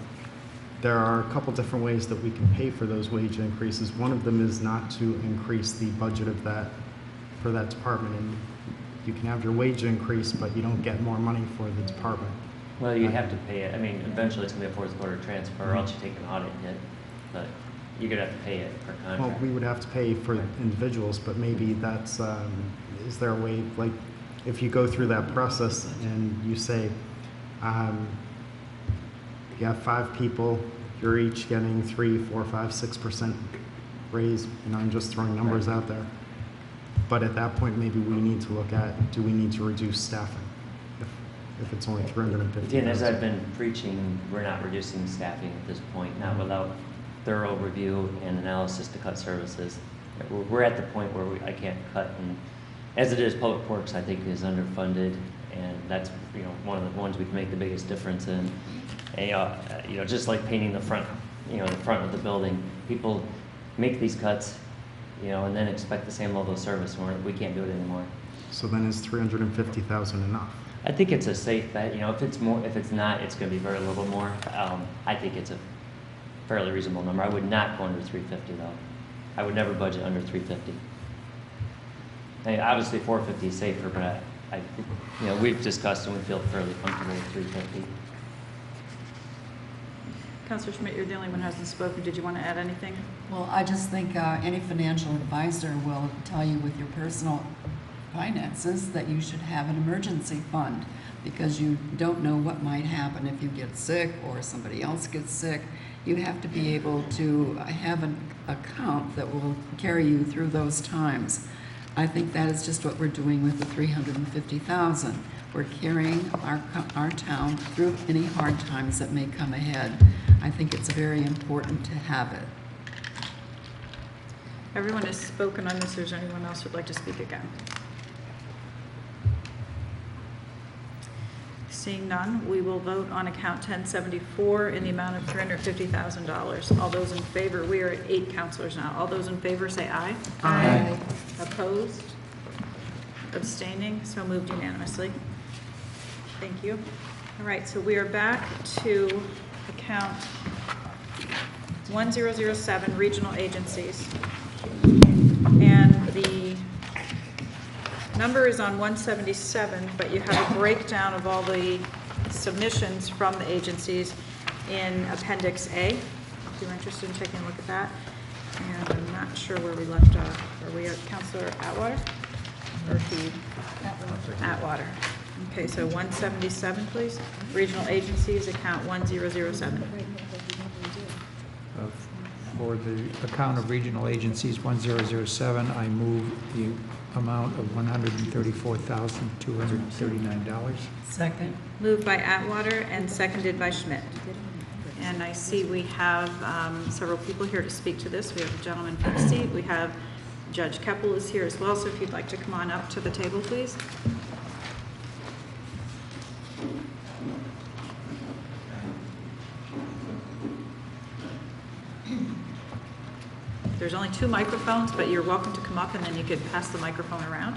There are a couple different ways that we can pay for those wage increases. One of them is not to increase the budget of that for that department, and you can have your wage increase, but you don't get more money for the department. Well, you have to pay it. I mean, eventually it's going to be a fourth quarter transfer, or else you take an audit hit, but you're going to have to pay it per Well, contract. we would have to pay for individuals, but maybe that's, is there a way, like, if you go through that process and you say, you have 5 people, you're each getting 3, 4, 5, 6% raise, I'm just throwing numbers out there. But at that point, maybe we need to look at, do we need to reduce staffing? If it's only 350,000. Again, as I've been preaching, we're not reducing staffing at this point, not without thorough review and analysis to cut services. We're at the point where I can't cut, and as it is, Public Works, I think, is underfunded, and that's one of the ones we can make the biggest difference in. And, just like painting the front, the front of the building, people make these cuts, and then expect the same level of service, and we can't do it anymore. So then is 350,000 enough? I think it's a safe bet. If it's more, if it's not, it's going to be very little more. I think it's a fairly reasonable number. I would not go under 350 though. I would never budget under 350. Obviously 450 is safer, but we've discussed and we feel fairly comfortable with 350. Counselor Schmidt, you're the only one who hasn't spoken. Did you want to add anything? Well, I just think any financial advisor will tell you with your personal finances that you should have an emergency fund, because you don't know what might happen if you get sick or somebody else gets sick. You have to be able to have an account that will carry you through those times. I think that is just what we're doing with the 350,000. for carrying our town through any hard times that may come ahead. I think it's very important to have it. Everyone has spoken on this. Is there anyone else who'd like to speak again? Seeing none, we will vote on account 1074 in the amount of $350,000. All those in favor, we are at 8 counselors now. All those in favor say aye. Aye. Opposed? Abstaining? So moved unanimously. Thank you. All right, so we are back to account 1007, regional agencies. And the number is on 177, but you have a breakdown of all the submissions from the agencies in Appendix A, if you're interested in taking a look at that. And I'm not sure where we left off. Are we at Councilor Atwater? Or he? Atwater. Okay, so 177, please. Regional agencies, account 1007. For the account of regional agencies 1007, I move the amount of $134,239. Second. Moved by Atwater and seconded by Schmidt. And I see we have several people here to speak to this. We have a gentleman for the seat. We have Judge Keppel is here as well, so if you'd like to come on up to the table, please. There's only 2 microphones, but you're welcome to come up and then you could pass the microphone around.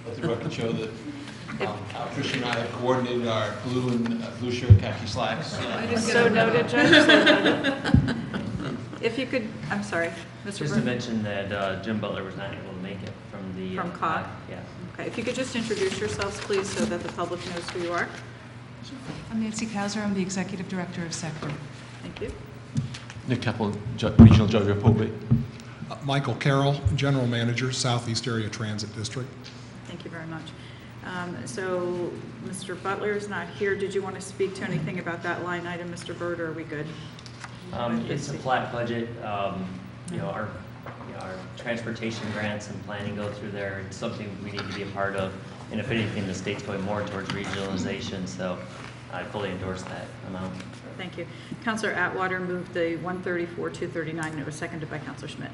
Let the record show that Tricia and I have coordinated our blue and blue shirt, khaki slacks. So noted, Judge. So noted. If you could, I'm sorry, Mr. Just to mention that Jim Butler was not able to make it from the... From COG? Yeah. Okay, if you could just introduce yourselves, please, so that the public knows who you are. I'm Nancy Kauser. I'm the Executive Director of Sector. Thank you. Nick Keppel, Regional Judge of Hobart. Michael Carroll, General Manager, Southeast Area Transit District. Thank you very much. So Mr. Butler is not here. Did you want to speak to anything about that line item, Mr. Byrd, or are we good? It's a flat budget. You know, our transportation grants and planning go through there. It's something we need to be a part of. And if anything, the state's going more towards regionalization, so I fully endorse that amount. Thank you. Councilor Atwater moved the 134,239, and it was seconded by Councilor Schmidt.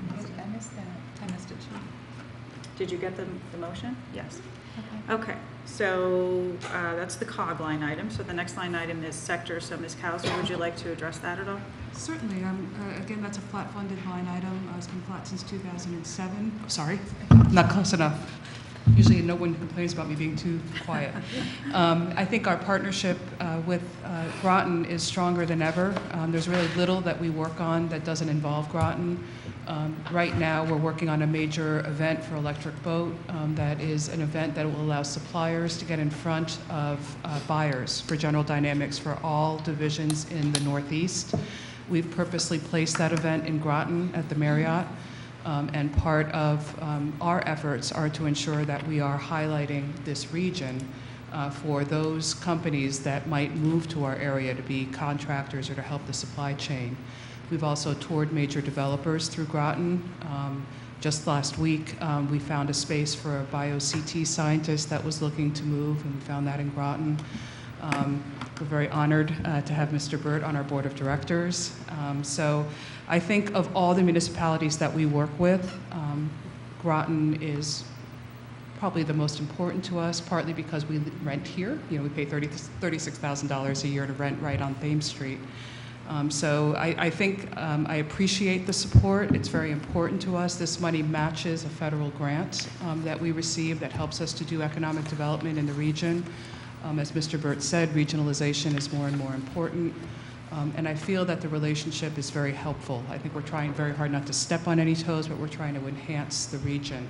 I missed that. I missed it too. Did you get the motion? Yes. Okay, so that's the COG line item. So the next line item is sector. So Ms. Kauser, would you like to address that at all? Certainly. Again, that's a flat-funded line item. It's been flat since 2007. Oh, sorry, not close enough. Usually no one complains about me being too quiet. I think our partnership with Groton is stronger than ever. There's really little that we work on that doesn't involve Groton. Right now, we're working on a major event for Electric Boat that is an event that will allow suppliers to get in front of buyers for General Dynamics for all divisions in the Northeast. We've purposely placed that event in Groton at the Marriott. And part of our efforts are to ensure that we are highlighting this region for those companies that might move to our area to be contractors or to help the supply chain. We've also toured major developers through Groton. Just last week, we found a space for a bio-CT scientist that was looking to move, and we found that in Groton. We're very honored to have Mr. Burt on our board of directors. So I think of all the municipalities that we work with, Groton is probably the most important to us, partly because we rent here. You know, we pay $36,000 a year to rent right on Thames Street. So I think I appreciate the support. It's very important to us. This money matches a federal grant that we receive that helps us to do economic development in the region. As Mr. Burt said, regionalization is more and more important. And I feel that the relationship is very helpful. I think we're trying very hard not to step on any toes, but we're trying to enhance the region.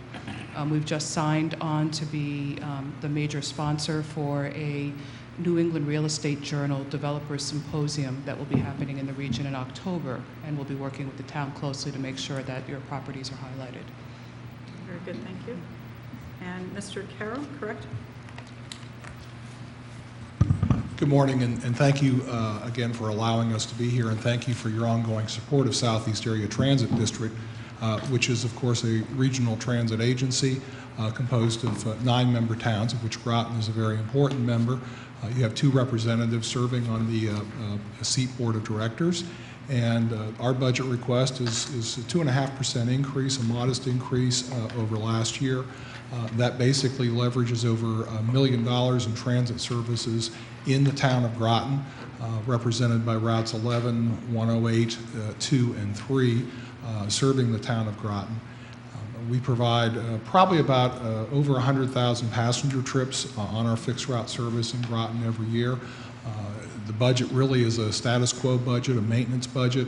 We've just signed on to be the major sponsor for a New England Real Estate Journal Developers Symposium that will be happening in the region in October, and we'll be working with the town closely to make sure that your properties are highlighted. Very good, thank you. And Mr. Carroll, correct? Good morning, and thank you again for allowing us to be here, and thank you for your ongoing support of Southeast Area Transit District. which is, of course, a regional transit agency composed of 9 member towns, of which Groton is a very important member. You have 2 representatives serving on the seat board of directors. And our budget request is a 2.5% increase, a modest increase over last year. That basically leverages over $1 million in transit services in the town of Groton, represented by routes 11, 108, 2, and 3, serving the town of Groton. We provide probably about over 100,000 passenger trips on our fixed route service in Groton every year. The budget really is a status quo budget, a maintenance budget.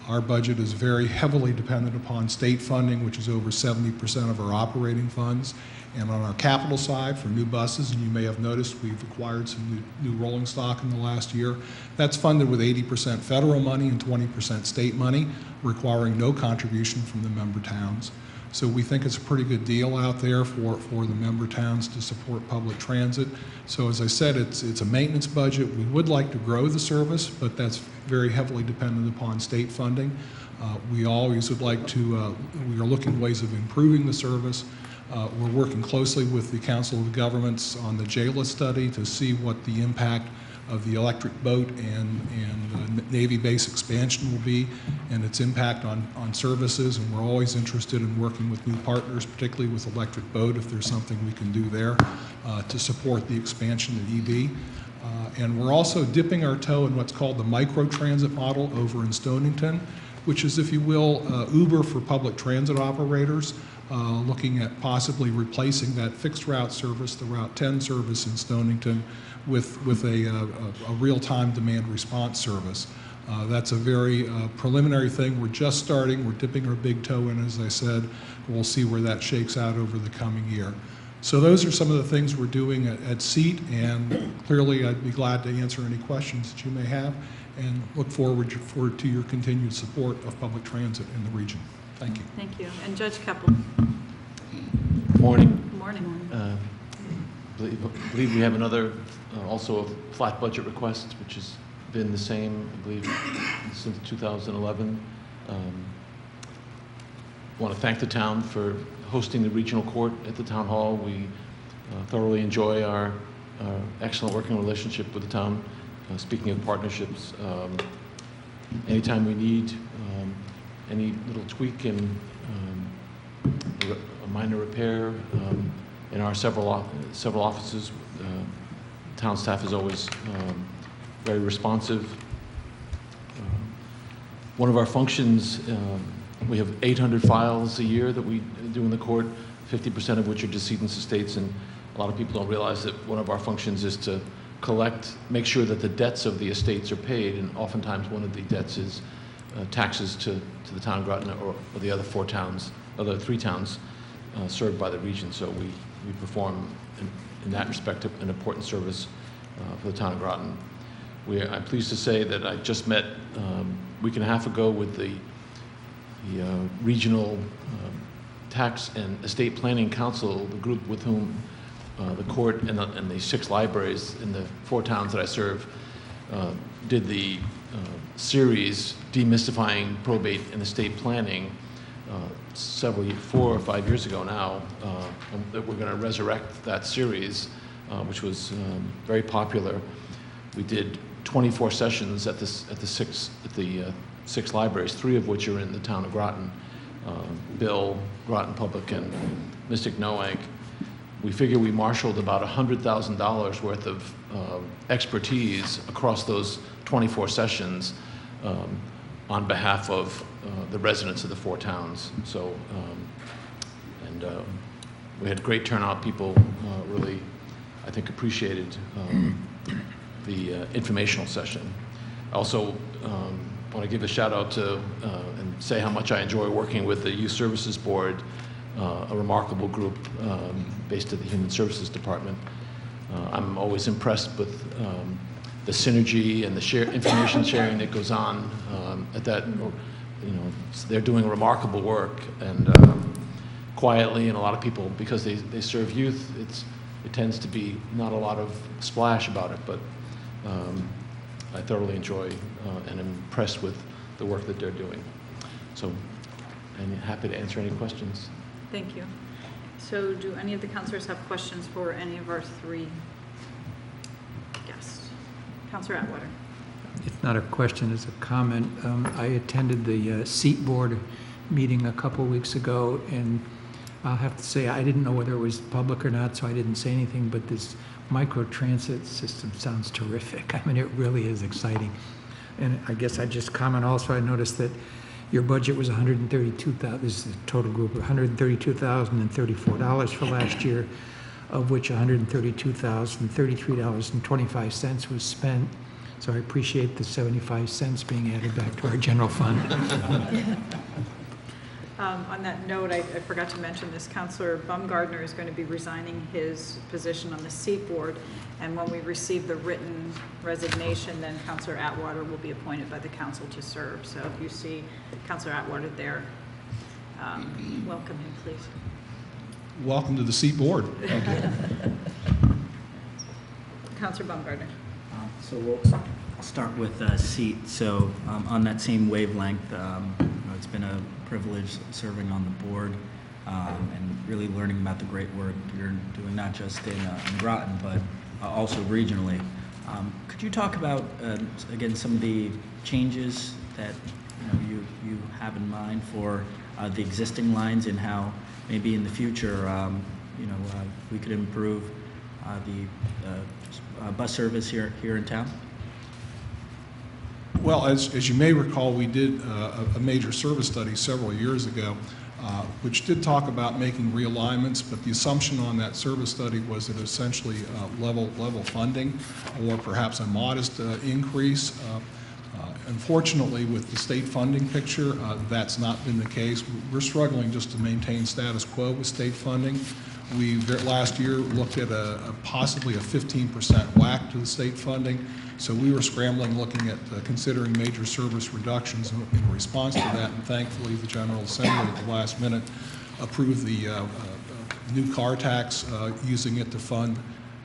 Our budget is very heavily dependent upon state funding, which is over 70% of our operating funds. And on our capital side, for new buses, and you may have noticed we've acquired some new rolling stock in the last year, that's funded with 80% federal money and 20% state money, requiring no contribution from the member towns. So we think it's a pretty good deal out there for the member towns to support public transit. So as I said, it's a maintenance budget. We would like to grow the service, but that's very heavily dependent upon state funding. We always would like to, we are looking at ways of improving the service. We're working closely with the Council of Governments on the JALA study to see what the impact of the electric boat and Navy base expansion will be and its impact on services. And we're always interested in working with new partners, particularly with electric boat, if there's something we can do there to support the expansion of EV. And we're also dipping our toe in what's called the micro-transit model over in Stonington, which is, if you will, Uber for public transit operators, looking at possibly replacing that fixed route service, the Route 10 service in Stonington, with a real-time demand response service. That's a very preliminary thing. We're just starting. We're dipping our big toe in, as I said. We'll see where that shakes out over the coming year. So those are some of the things we're doing at SEAT, and clearly I'd be glad to answer any questions that you may have, and look forward to your continued support of public transit in the region. Thank you. Thank you. And Judge Keppel. Morning. Good morning. Believe we have another, also a flat budget request, which has been the same, I believe, since 2011. Want to thank the town for hosting the regional court at the town hall. We thoroughly enjoy our excellent working relationship with the town. Speaking of partnerships, anytime we need any little tweak in a minor repair in our several offices, town staff is always very responsive. One of our functions, we have 800 files a year that we do in the court, 50% of which are decedents estates, and a lot of people don't realize that one of our functions is to make sure that the debts of the estates are paid, and oftentimes one of the debts is taxes to the town of Groton or the other 4 towns, other 3 towns served by the region. So we perform, in that respect, an important service for the town of Groton. I'm pleased to say that I just met a week and a half ago with the Regional Tax and Estate Planning Council, the group with whom the court and the 6 libraries in the 4 towns that I serve did the series Demystifying Probate and Estate Planning 4 or 5 years ago now. That we're going to resurrect that series, which was very popular. We did 24 sessions at the 6 libraries, 3 of which are in the town of Groton, Bill, Groton Public, and Mystic Noank. We figure we marshaled about $100,000 worth of expertise across those 24 sessions on behalf of the residents of the 4 towns. So, we had great turnout. People really, I think, appreciated the informational session. I also want to give a shout out to and say how much I enjoy working with the Youth Services Board, a remarkable group based at the Human Services Department. I'm always impressed with the synergy and the information sharing that goes on at that. They're doing remarkable work, and quietly, and a lot of people, because they serve youth, it tends to be not a lot of splash about it, but I thoroughly enjoy and am impressed with the work that they're doing. So and happy to answer any questions. Thank you. So do any of the counselors have questions for any of our three guests? Counselor Atwater. It's not a question, it's a comment. I attended the seat board meeting a couple weeks ago, and I'll have to say, I didn't know whether it was public or not, so I didn't say anything, but this microtransit system sounds terrific. I mean, it really is exciting. And I guess I just comment also, I noticed that your budget was $132,000, this is the total group, $132,034 for last year, of which $132,033.25 was spent. So I appreciate the 75 cents being added back to our general fund. On that note, I forgot to mention this. Counselor Baumgardner is going to be resigning his position on the seat board, and when we receive the written resignation, then Counselor Atwater will be appointed by the council to serve. So if you see Counselor Atwater there, welcome him, please. Welcome to the seat board. Counselor Baumgardner. So we'll start with seat. So on that same wavelength, it's been a privilege serving on the board and really learning about the great work you're doing, not just in Groton, but also regionally. Could you talk about, again, some of the changes that you have in mind for the existing lines and how maybe in the future we could improve the bus service here in town? Well, as you may recall, we did a major service study several years ago, which did talk about making realignments, but the assumption on that service study was that essentially level funding or perhaps a modest increase. Unfortunately, with the state funding picture, that's not been the case. We're struggling just to maintain status quo with state funding. We last year looked at possibly a 15% whack to the state funding. So we were scrambling, looking at considering major service reductions in response to that, and thankfully the General Assembly at the last minute approved the new car tax, using it to fund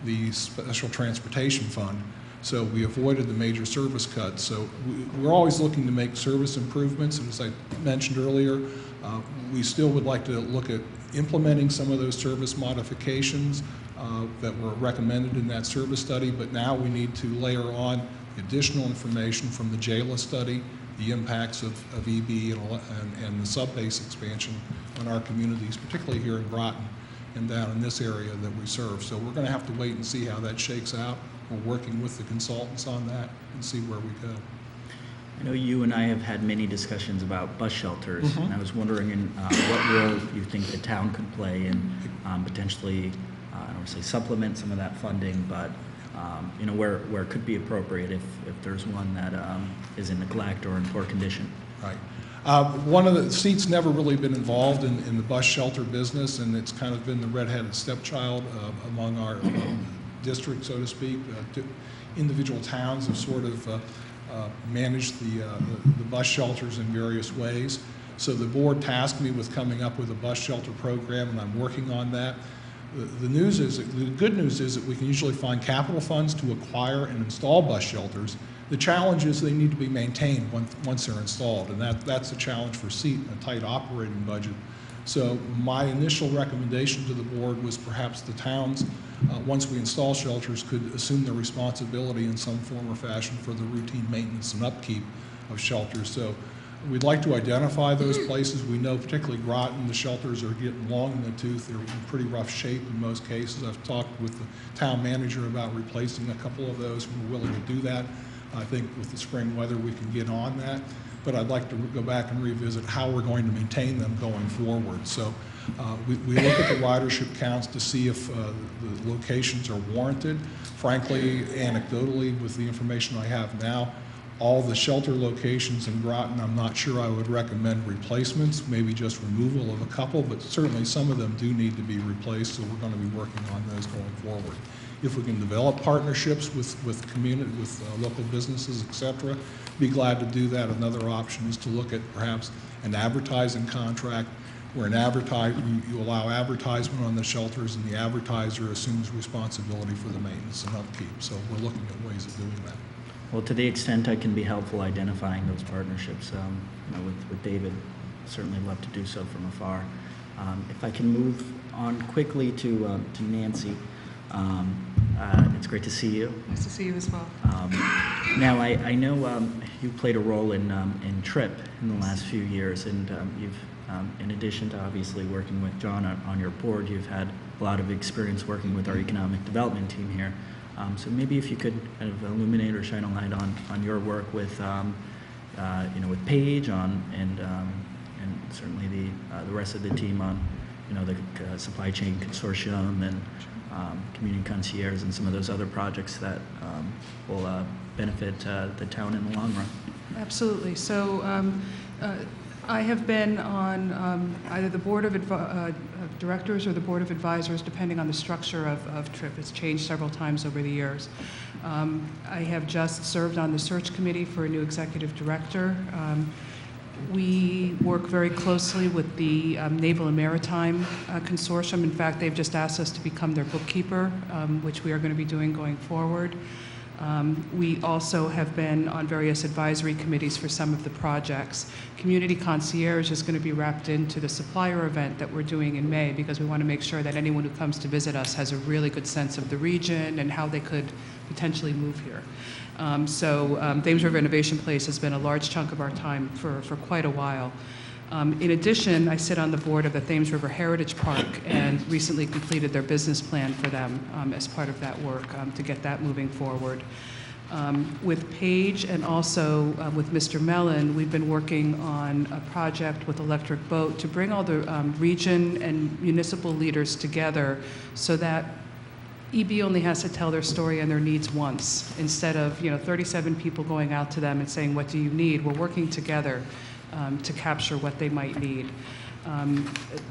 the Special Transportation Fund. So we avoided the major service cuts. So we're always looking to make service improvements, and as I mentioned earlier, we still would like to look at implementing some of those service modifications that were recommended in that service study, but now we need to layer on additional information from the JAILA study, the impacts of EB and the sub-base expansion on our communities, particularly here in Groton and down in this area that we serve. So we're going to have to wait and see how that shakes out. We're working with the consultants on that and see where we go. I know you and I have had many discussions about bus shelters, and I was wondering what role you think the town could play in potentially, I don't want to say supplement some of that funding, but where it could be appropriate if there's one that is in neglect or in poor condition. Right. One of the seats never really been involved in the bus shelter business, and it's kind of been the redheaded stepchild among our district, so to speak. Individual towns have sort of managed the bus shelters in various ways. So the board tasked me with coming up with a bus shelter program, and I'm working on that. The good news is that we can usually find capital funds to acquire and install bus shelters. The challenge is they need to be maintained once they're installed, and that's a challenge for SEAT in a tight operating budget. So my initial recommendation to the board was perhaps the towns, once we install shelters, could assume the responsibility in some form or fashion for the routine maintenance and upkeep of shelters. So we'd like to identify those places. We know, particularly Groton, the shelters are getting long in the tooth. They're in pretty rough shape in most cases. I've talked with the town manager about replacing a couple of those. We're willing to do that. I think with the spring weather we can get on that. But I'd like to go back and revisit how we're going to maintain them going forward. So we look at the ridership counts to see if the locations are warranted. Frankly, anecdotally, with the information I have now, all the shelter locations in Groton, I'm not sure I would recommend replacements, maybe just removal of a couple, but certainly some of them do need to be replaced, so we're going to be working on those going forward. If we can develop partnerships with community, with local businesses, et cetera, be glad to do that. Another option is to look at perhaps an advertising contract where you allow advertisement on the shelters and the advertiser assumes responsibility for the maintenance and upkeep. So we're looking at ways of doing that. Well, to the extent I can be helpful identifying those partnerships with David certainly love to do so from afar. If I can move on quickly to Nancy. It's great to see you. Nice to see you as well. Now, I know you played a role in TRIP in the last few years, and you've, in addition to obviously working with John on your board, you've had a lot of experience working with our economic development team here. So maybe if you could kind of illuminate or shine a light on your work with, with Paige and certainly the rest of the team on, the supply chain consortium and community concierge and some of those other projects that will benefit the town in the long run. Absolutely. So I have been on either the board of directors or the board of advisors, depending on the structure of TRIP. It's changed several times over the years. I have just served on the search committee for a new executive director. We work very closely with the Naval and Maritime Consortium. In fact, they've just asked us to become their bookkeeper, which we are going to be doing going forward. We also have been on various advisory committees for some of the projects. Community Concierge is going to be wrapped into the supplier event that we're doing in May, because we want to make sure that anyone who comes to visit us has a really good sense of the region and how they could potentially move here. Thames River Innovation Place has been a large chunk of our time for quite a while. In addition, I sit on the board of the Thames River Heritage Park and recently completed their business plan for them as part of that work to get that moving forward. With Paige and also with Mr. Mellon, we've been working on a project with Electric Boat to bring all the region and municipal leaders together so that EB only has to tell their story and their needs once, instead of 37 people going out to them and saying, what do you need? We're working together to capture what they might need.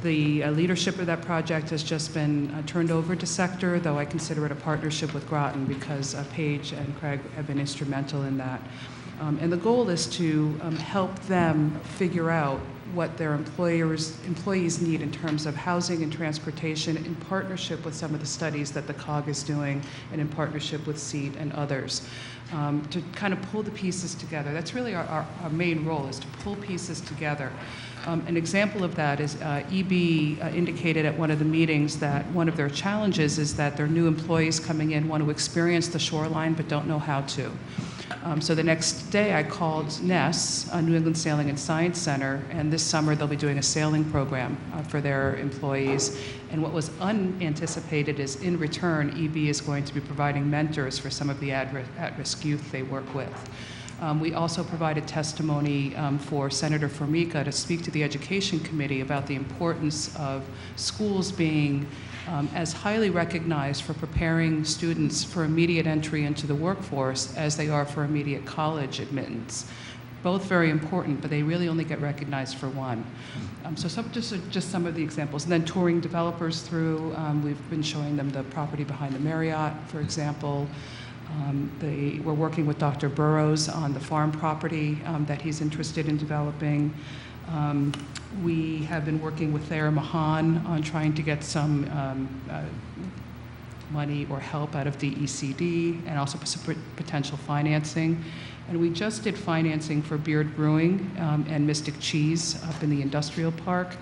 The leadership of that project has just been turned over to Sector, though I consider it a partnership with Groton because Paige and Craig have been instrumental in that. And the goal is to help them figure out what their employees need in terms of housing and transportation in partnership with some of the studies that the COG is doing and in partnership with SEAT and others. To kind of pull the pieces together. That's really our main role, is to pull pieces together. An example of that is EB indicated at one of the meetings that one of their challenges is that their new employees coming in want to experience the shoreline but don't know how to. So the next day I called NESS, New England Sailing and Science Center, and this summer they'll be doing a sailing program for their employees. And what was unanticipated is in return, EB is going to be providing mentors for some of the at-risk youth they work with. We also provided testimony for Senator Formica to speak to the Education Committee about the importance of schools being as highly recognized for preparing students for immediate entry into the workforce as they are for immediate college admittance. Both very important, but they really only get recognized for one. Just some of the examples. And then touring developers through, we've been showing them the property behind the Marriott, for example. We're working with Dr. Burrows on the farm property that he's interested in developing. We have been working with Thayer Mahan on trying to get some money or help out of DECD and also some potential financing. And we just did financing for Beard Brewing and Mystic Cheese up in the industrial park.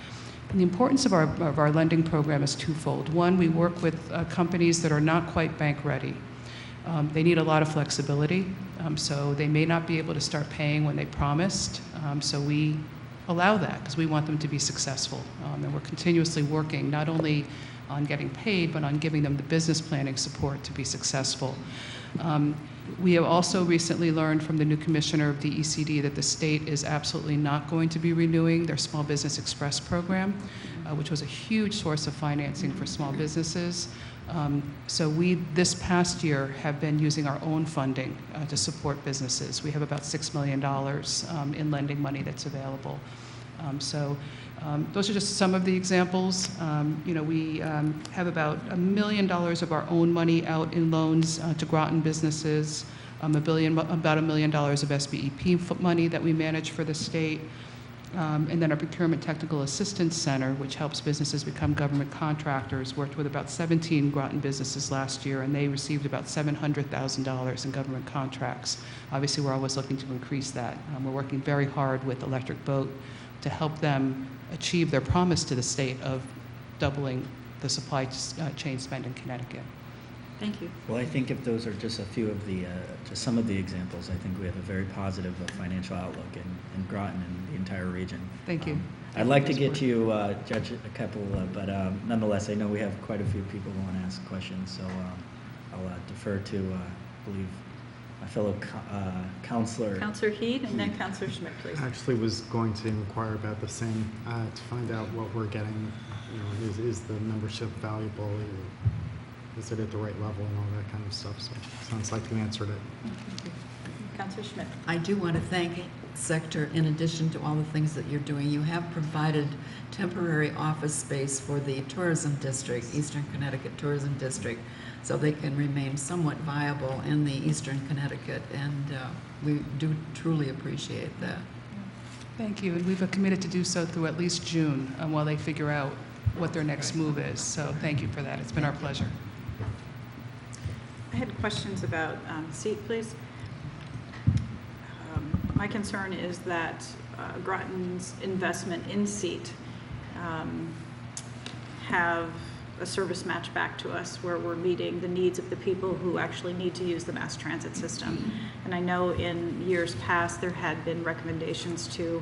And the importance of our lending program is twofold. One, we work with companies that are not quite bank ready. They need a lot of flexibility, so they may not be able to start paying when they promised. So we allow that because we want them to be successful. And we're continuously working not only on getting paid, but on giving them the business planning support to be successful. We have also recently learned from the new commissioner of the ECD that the state is absolutely not going to be renewing their Small Business Express program, which was a huge source of financing for small businesses. So we, this past year, have been using our own funding to support businesses. We have about $6 million in lending money that's available. Those are just some of the examples. We have about $1 million of our own money out in loans to Groton businesses, about $1 million of SBEP money that we manage for the state. And then our Procurement Technical Assistance Center, which helps businesses become government contractors, worked with about 17 Groton businesses last year, and they received about $700,000 in government contracts. Obviously, we're always looking to increase that. We're working very hard with Electric Boat to help them achieve their promise to the state of doubling the supply chain spend in Connecticut. Thank you. Well, I think if those are just a few of the, just some of the examples, I think we have a very positive financial outlook in Groton and the entire region. Thank you. I'd like to get to you, Judge Keppel, but nonetheless, I know we have quite a few people who want to ask questions, so I'll defer to, I believe, my fellow counselor. Counselor Heed and then Counselor Schmidt, please. I actually was going to inquire about the same, to find out what we're getting, is the membership valuable? Is it at the right level and all that kind of stuff? So sounds like you answered it. Counselor Schmidt. I do want to thank Sector, in addition to all the things that you're doing. You have provided temporary office space for the tourism district, Eastern Connecticut Tourism District, so they can remain somewhat viable in the Eastern Connecticut, and we do truly appreciate that. Thank you, and we've committed to do so through at least June while they figure out what their next move is. So thank you for that. It's been our pleasure. I had questions about seat, please. My concern is that Groton's investment in seat have a service match back to us where we're meeting the needs of the people who actually need to use the mass transit system. And I know in years past there had been recommendations to,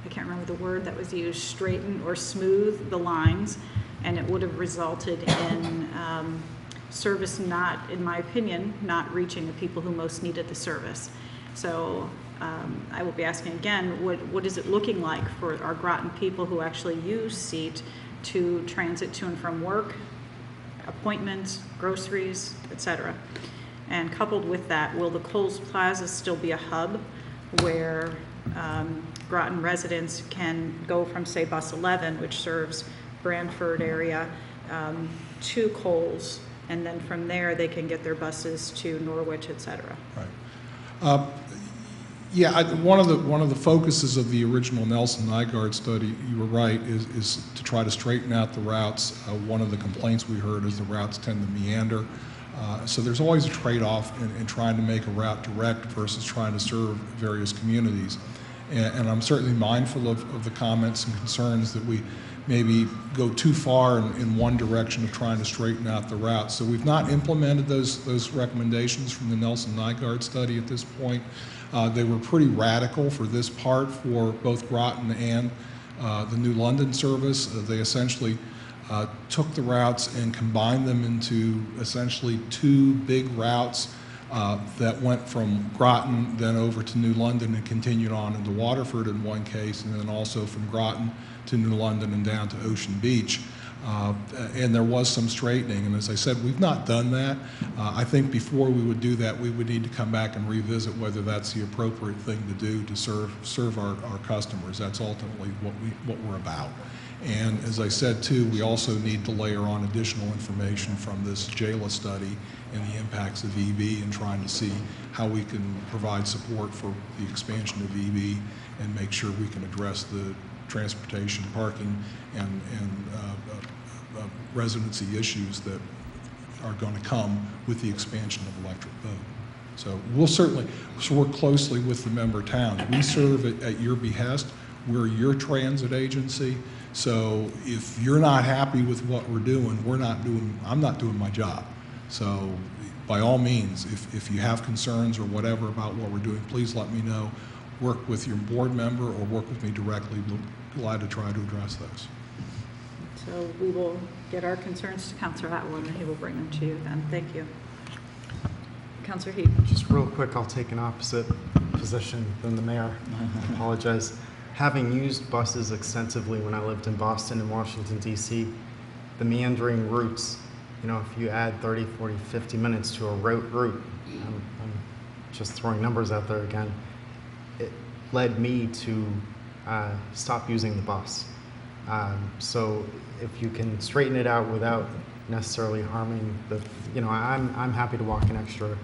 I can't remember the word that was used, straighten or smooth the lines, and it would have resulted in service not, in my opinion, not reaching the people who most needed the service. So I will be asking again, what is it looking like for our Groton people who actually use SEAT to transit to and from work, appointments, groceries, etc.? And coupled with that, will the Coles Plaza still be a hub where Groton residents can go from, say, Bus 11, which serves Branford area, to Coles, and then from there they can get their buses to Norwich, etc.? Right. Yeah, one of the focuses of the original Nelson Nygaard study, you were right, is to try to straighten out the routes. One of the complaints we heard is the routes tend to meander. So there's always a trade-off in trying to make a route direct versus trying to serve various communities. And I'm certainly mindful of the comments and concerns that we maybe go too far in one direction of trying to straighten out the route. So we've not implemented those recommendations from the Nelson Nygaard study at this point. They were pretty radical for this part for both Groton and the New London service. They essentially took the routes and combined them into essentially two big routes that went from Groton then over to New London and continued on into Waterford in one case, and then also from Groton to New London and down to Ocean Beach. And there was some straightening, and as I said, we've not done that. I think before we would do that, we would need to come back and revisit whether that's the appropriate thing to do to serve our customers. That's ultimately what we're about. And as I said too, we also need to layer on additional information from this JAILA study and the impacts of EV, and trying to see how we can provide support for the expansion of EV and make sure we can address the transportation, parking, and residency issues that are going to come with the expansion of electric boat. So we'll certainly work closely with the member towns. We serve at your behest. We're your transit agency. So if you're not happy with what we're doing, I'm not doing my job. So by all means, if you have concerns or whatever about what we're doing, please let me know. Work with your board member or work with me directly. We'll be glad to try to address those. So we will get our concerns to Councilor Atwood, and he will bring them to you then. Thank you. Councilor Heath. Just real quick, I'll take an opposite position than the mayor. I apologize. Having used buses extensively when I lived in Boston and Washington, D.C., the meandering routes, if you add 30, 40, 50 minutes to a route, I'm just throwing numbers out there again, it led me to stop using the bus. So if you can straighten it out without necessarily harming I'm happy to walk an extra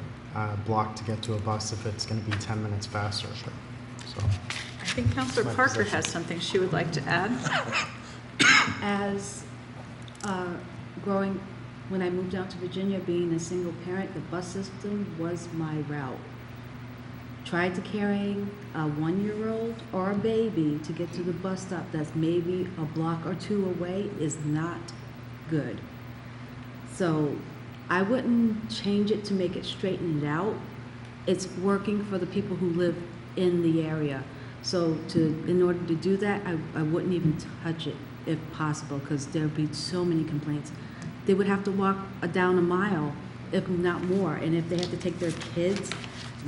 block to get to a bus if it's going to be 10 minutes faster. So I think Councilor Parker has something she would like to add. As growing, when I moved out to Virginia, being a single parent, the bus system was my route. tried to carry a 1-year-old or a baby to get to the bus stop that's maybe a block or two away is not good. So I wouldn't change it to make it straighten it out. It's working for the people who live in the area. So in order to do that, I wouldn't even touch it if possible, because there'd be so many complaints. They would have to walk down a mile, if not more, and if they had to take their kids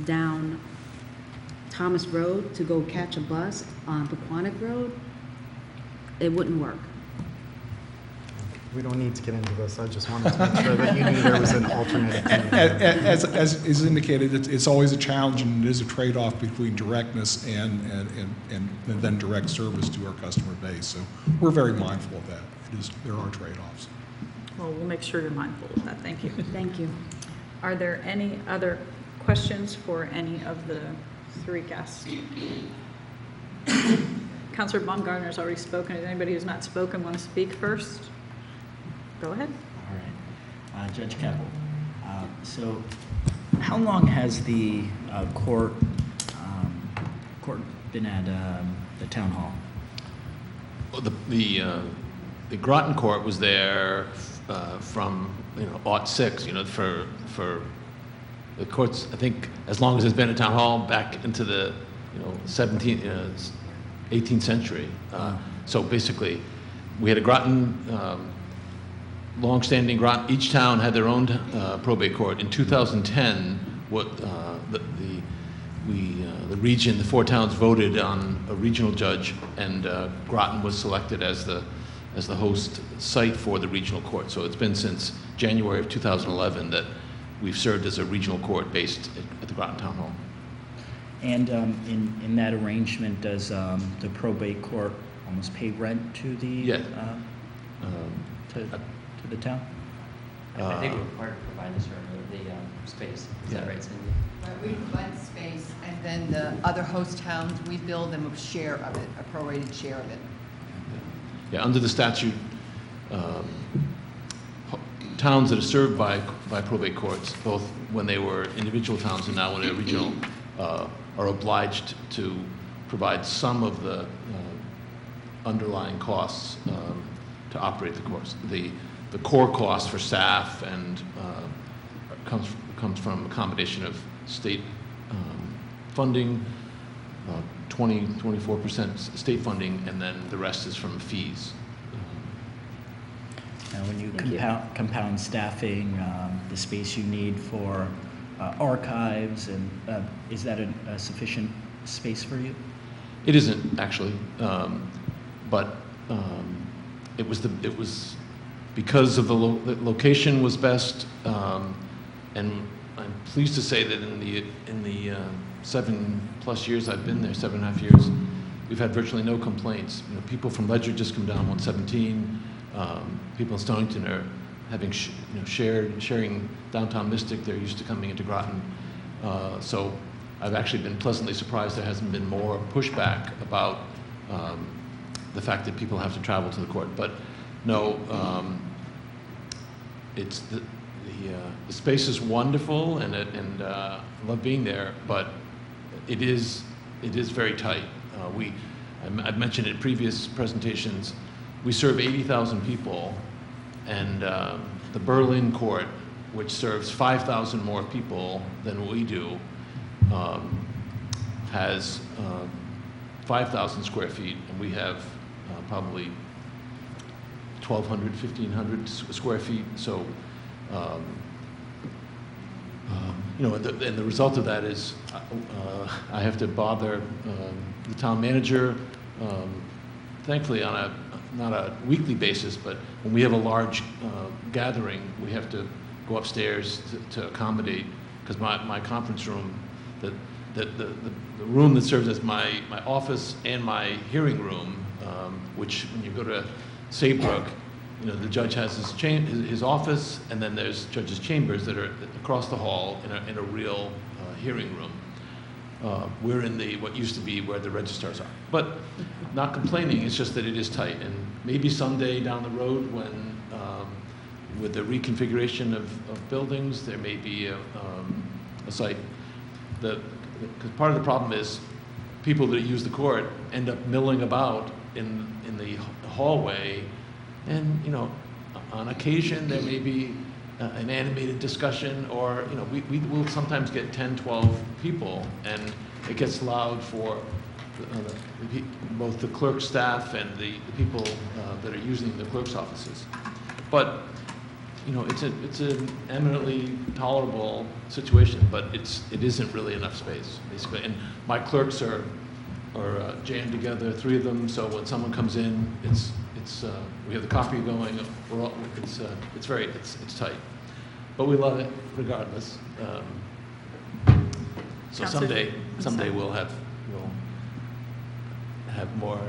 down Thomas Road to go catch a bus on Pequannock Road, it wouldn't work. We don't need to get into this. I just wanted to make sure that you knew there was an alternate. As is indicated, it's always a challenge, and it is a trade-off between directness and then direct service to our customer base. So we're very mindful of that. There are trade-offs. Well, we'll make sure you're mindful of that. Thank you. Thank you. Are there any other questions for any of the three guests? Councilor Baumgartner's already spoken. Does anybody who's not spoken want to speak first? Go ahead. All right. Judge Keppel, so how long has the court been at the town hall? Well, the Groton court was there from '06. For the courts, I think as long as it's been a town hall back into the 18th century. So basically, we had a Groton. Long-standing Groton. Each town had their own probate court. In 2010, the region, the 4 towns voted on a regional judge, and Groton was selected as the host site for the regional court. So it's been since January of 2011 that we've served as a regional court based at the Groton Town Hall. And in that arrangement, does the probate court almost pay rent to the to the town? I think we're required to provide the space. Is that right, Cindy? We provide space, and then the other host towns, we bill them a share of it, a prorated share of it. Yeah, under the statute, towns that are served by probate courts, both when they were individual towns and now when they're regional, are obliged to provide some of the underlying costs to operate the courts. The core cost for staff and comes from a combination of state funding, 24% state funding, and then the rest is from fees. Now, when you compound staffing, the space you need for archives, and is that a sufficient space for you? It isn't actually, but it was because of the location was best, and I'm pleased to say that in the 7+ years I've been there, 7.5 years, we've had virtually no complaints. People from Ledger just come down 117. People in Stonington are having sharing downtown Mystic. They're used to coming into Groton, so I've actually been pleasantly surprised there hasn't been more pushback about the fact that people have to travel to the court. But no, it's the space is wonderful, and I love being there, but it is very tight. I've mentioned it in previous presentations. We serve 80,000 people, and the Berlin court, which serves 5,000 more people than we do, has 5,000 square feet, and we have probably 1,200, 1,500 square feet. So, and the result of that is I have to bother the town manager, thankfully on not a weekly basis, but when we have a large gathering, we have to go upstairs to accommodate, because my conference room, the room that serves as my office and my hearing room, which when you go to Saybrook, the judge has his office, and then there's judges' chambers that are across the hall in a real hearing room. We're in what used to be where the registrars are. But not complaining, it's just that it is tight. And maybe someday down the road when, with the reconfiguration of buildings, there may be a site. The because part of the problem is people that use the court end up milling about in the hallway, and, you know, on occasion, there may be an animated discussion, or, you know, we will sometimes get 10, 12 people, and it gets loud for both the clerk staff and the people that are using the clerk's offices. But, you know, it's an eminently tolerable situation, but it isn't really enough space, basically. And my clerks are jammed together, 3 of them, so when someone comes in, we have the coffee going, it's tight. But we love it regardless. So someday we'll have more,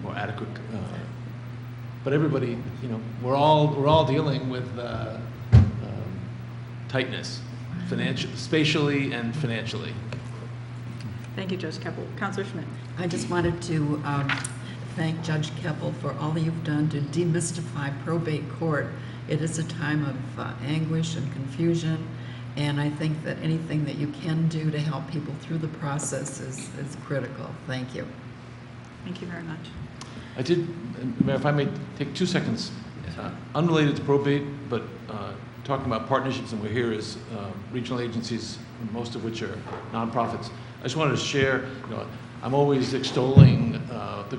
more adequate. But everybody, you know, we're all dealing with tightness, spatially and financially. Thank you, Judge Keppel. Counselor Schmidt. I just wanted to thank Judge Keppel for all you've done to demystify probate court. It is a time of anguish and confusion, and I think that anything that you can do to help people through the process is critical. Thank you. Thank you very much. I did, Mayor, if I may take 2 seconds, unrelated to probate, but talking about partnerships, and we're here as regional agencies, most of which are nonprofits. I just wanted to share, you know, I'm always extolling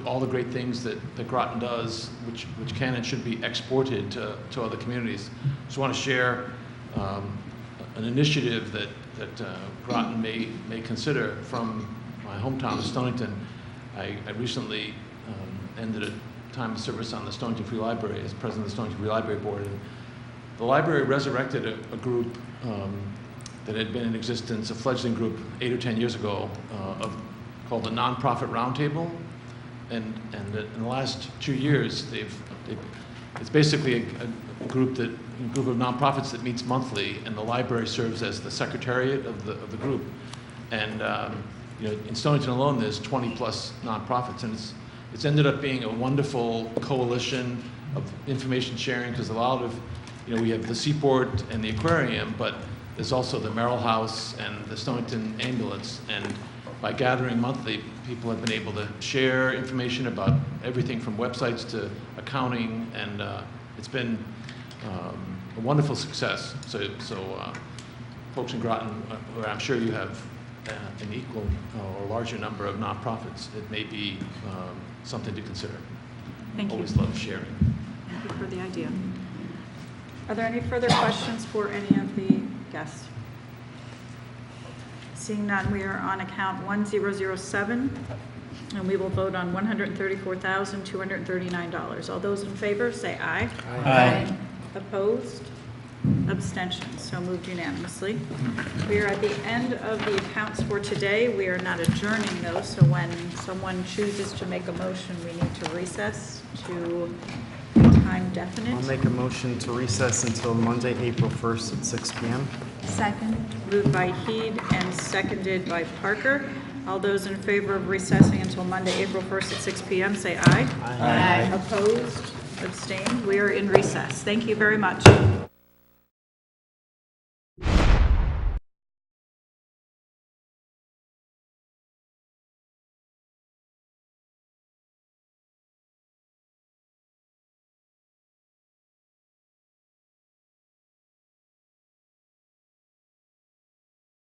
all the great things that Groton does, which can and should be exported to other communities. Just want to share an initiative that Groton may consider from my hometown of Stonington. I recently ended a time of service on the Stonington Free Library as president of the Stonington Free Library Board. And the library resurrected a group that had been in existence, a fledgling group 8 or 10 years ago, called the Nonprofit Roundtable. And in the last 2 years, it's basically a group of nonprofits that meets monthly, and the library serves as the secretariat of the group. And you know, in Stonington alone, there's 20 plus nonprofits, and it's ended up being a wonderful coalition of information sharing, because a lot of, you know, we have the Seaport and the aquarium, but there's also the Merrill House and the Stonington Ambulance, and by gathering monthly, people have been able to share information about everything from websites to accounting, and it's been a wonderful success. So folks in Groton, where I'm sure you have an equal or larger number of nonprofits, it may be something to consider. Thank you. Always love sharing. Thank you for the idea. Are there any further questions for any of the guests? Seeing none, we are on account 1007, and we will vote on $134,239. All those in favor, say aye. Aye. Opposed? Abstentions? So moved unanimously. We are at the end of the accounts for today. We are not adjourning those, so when someone chooses to make a motion, we need to recess to a time definite. I'll make a motion to recess until Monday, April 1st at 6 p.m. Second. Moved by Heed and seconded by Parker. All those in favor of recessing until Monday, April 1st at 6 p.m., say aye. Aye. Opposed? Abstained? We are in recess. Thank you very much.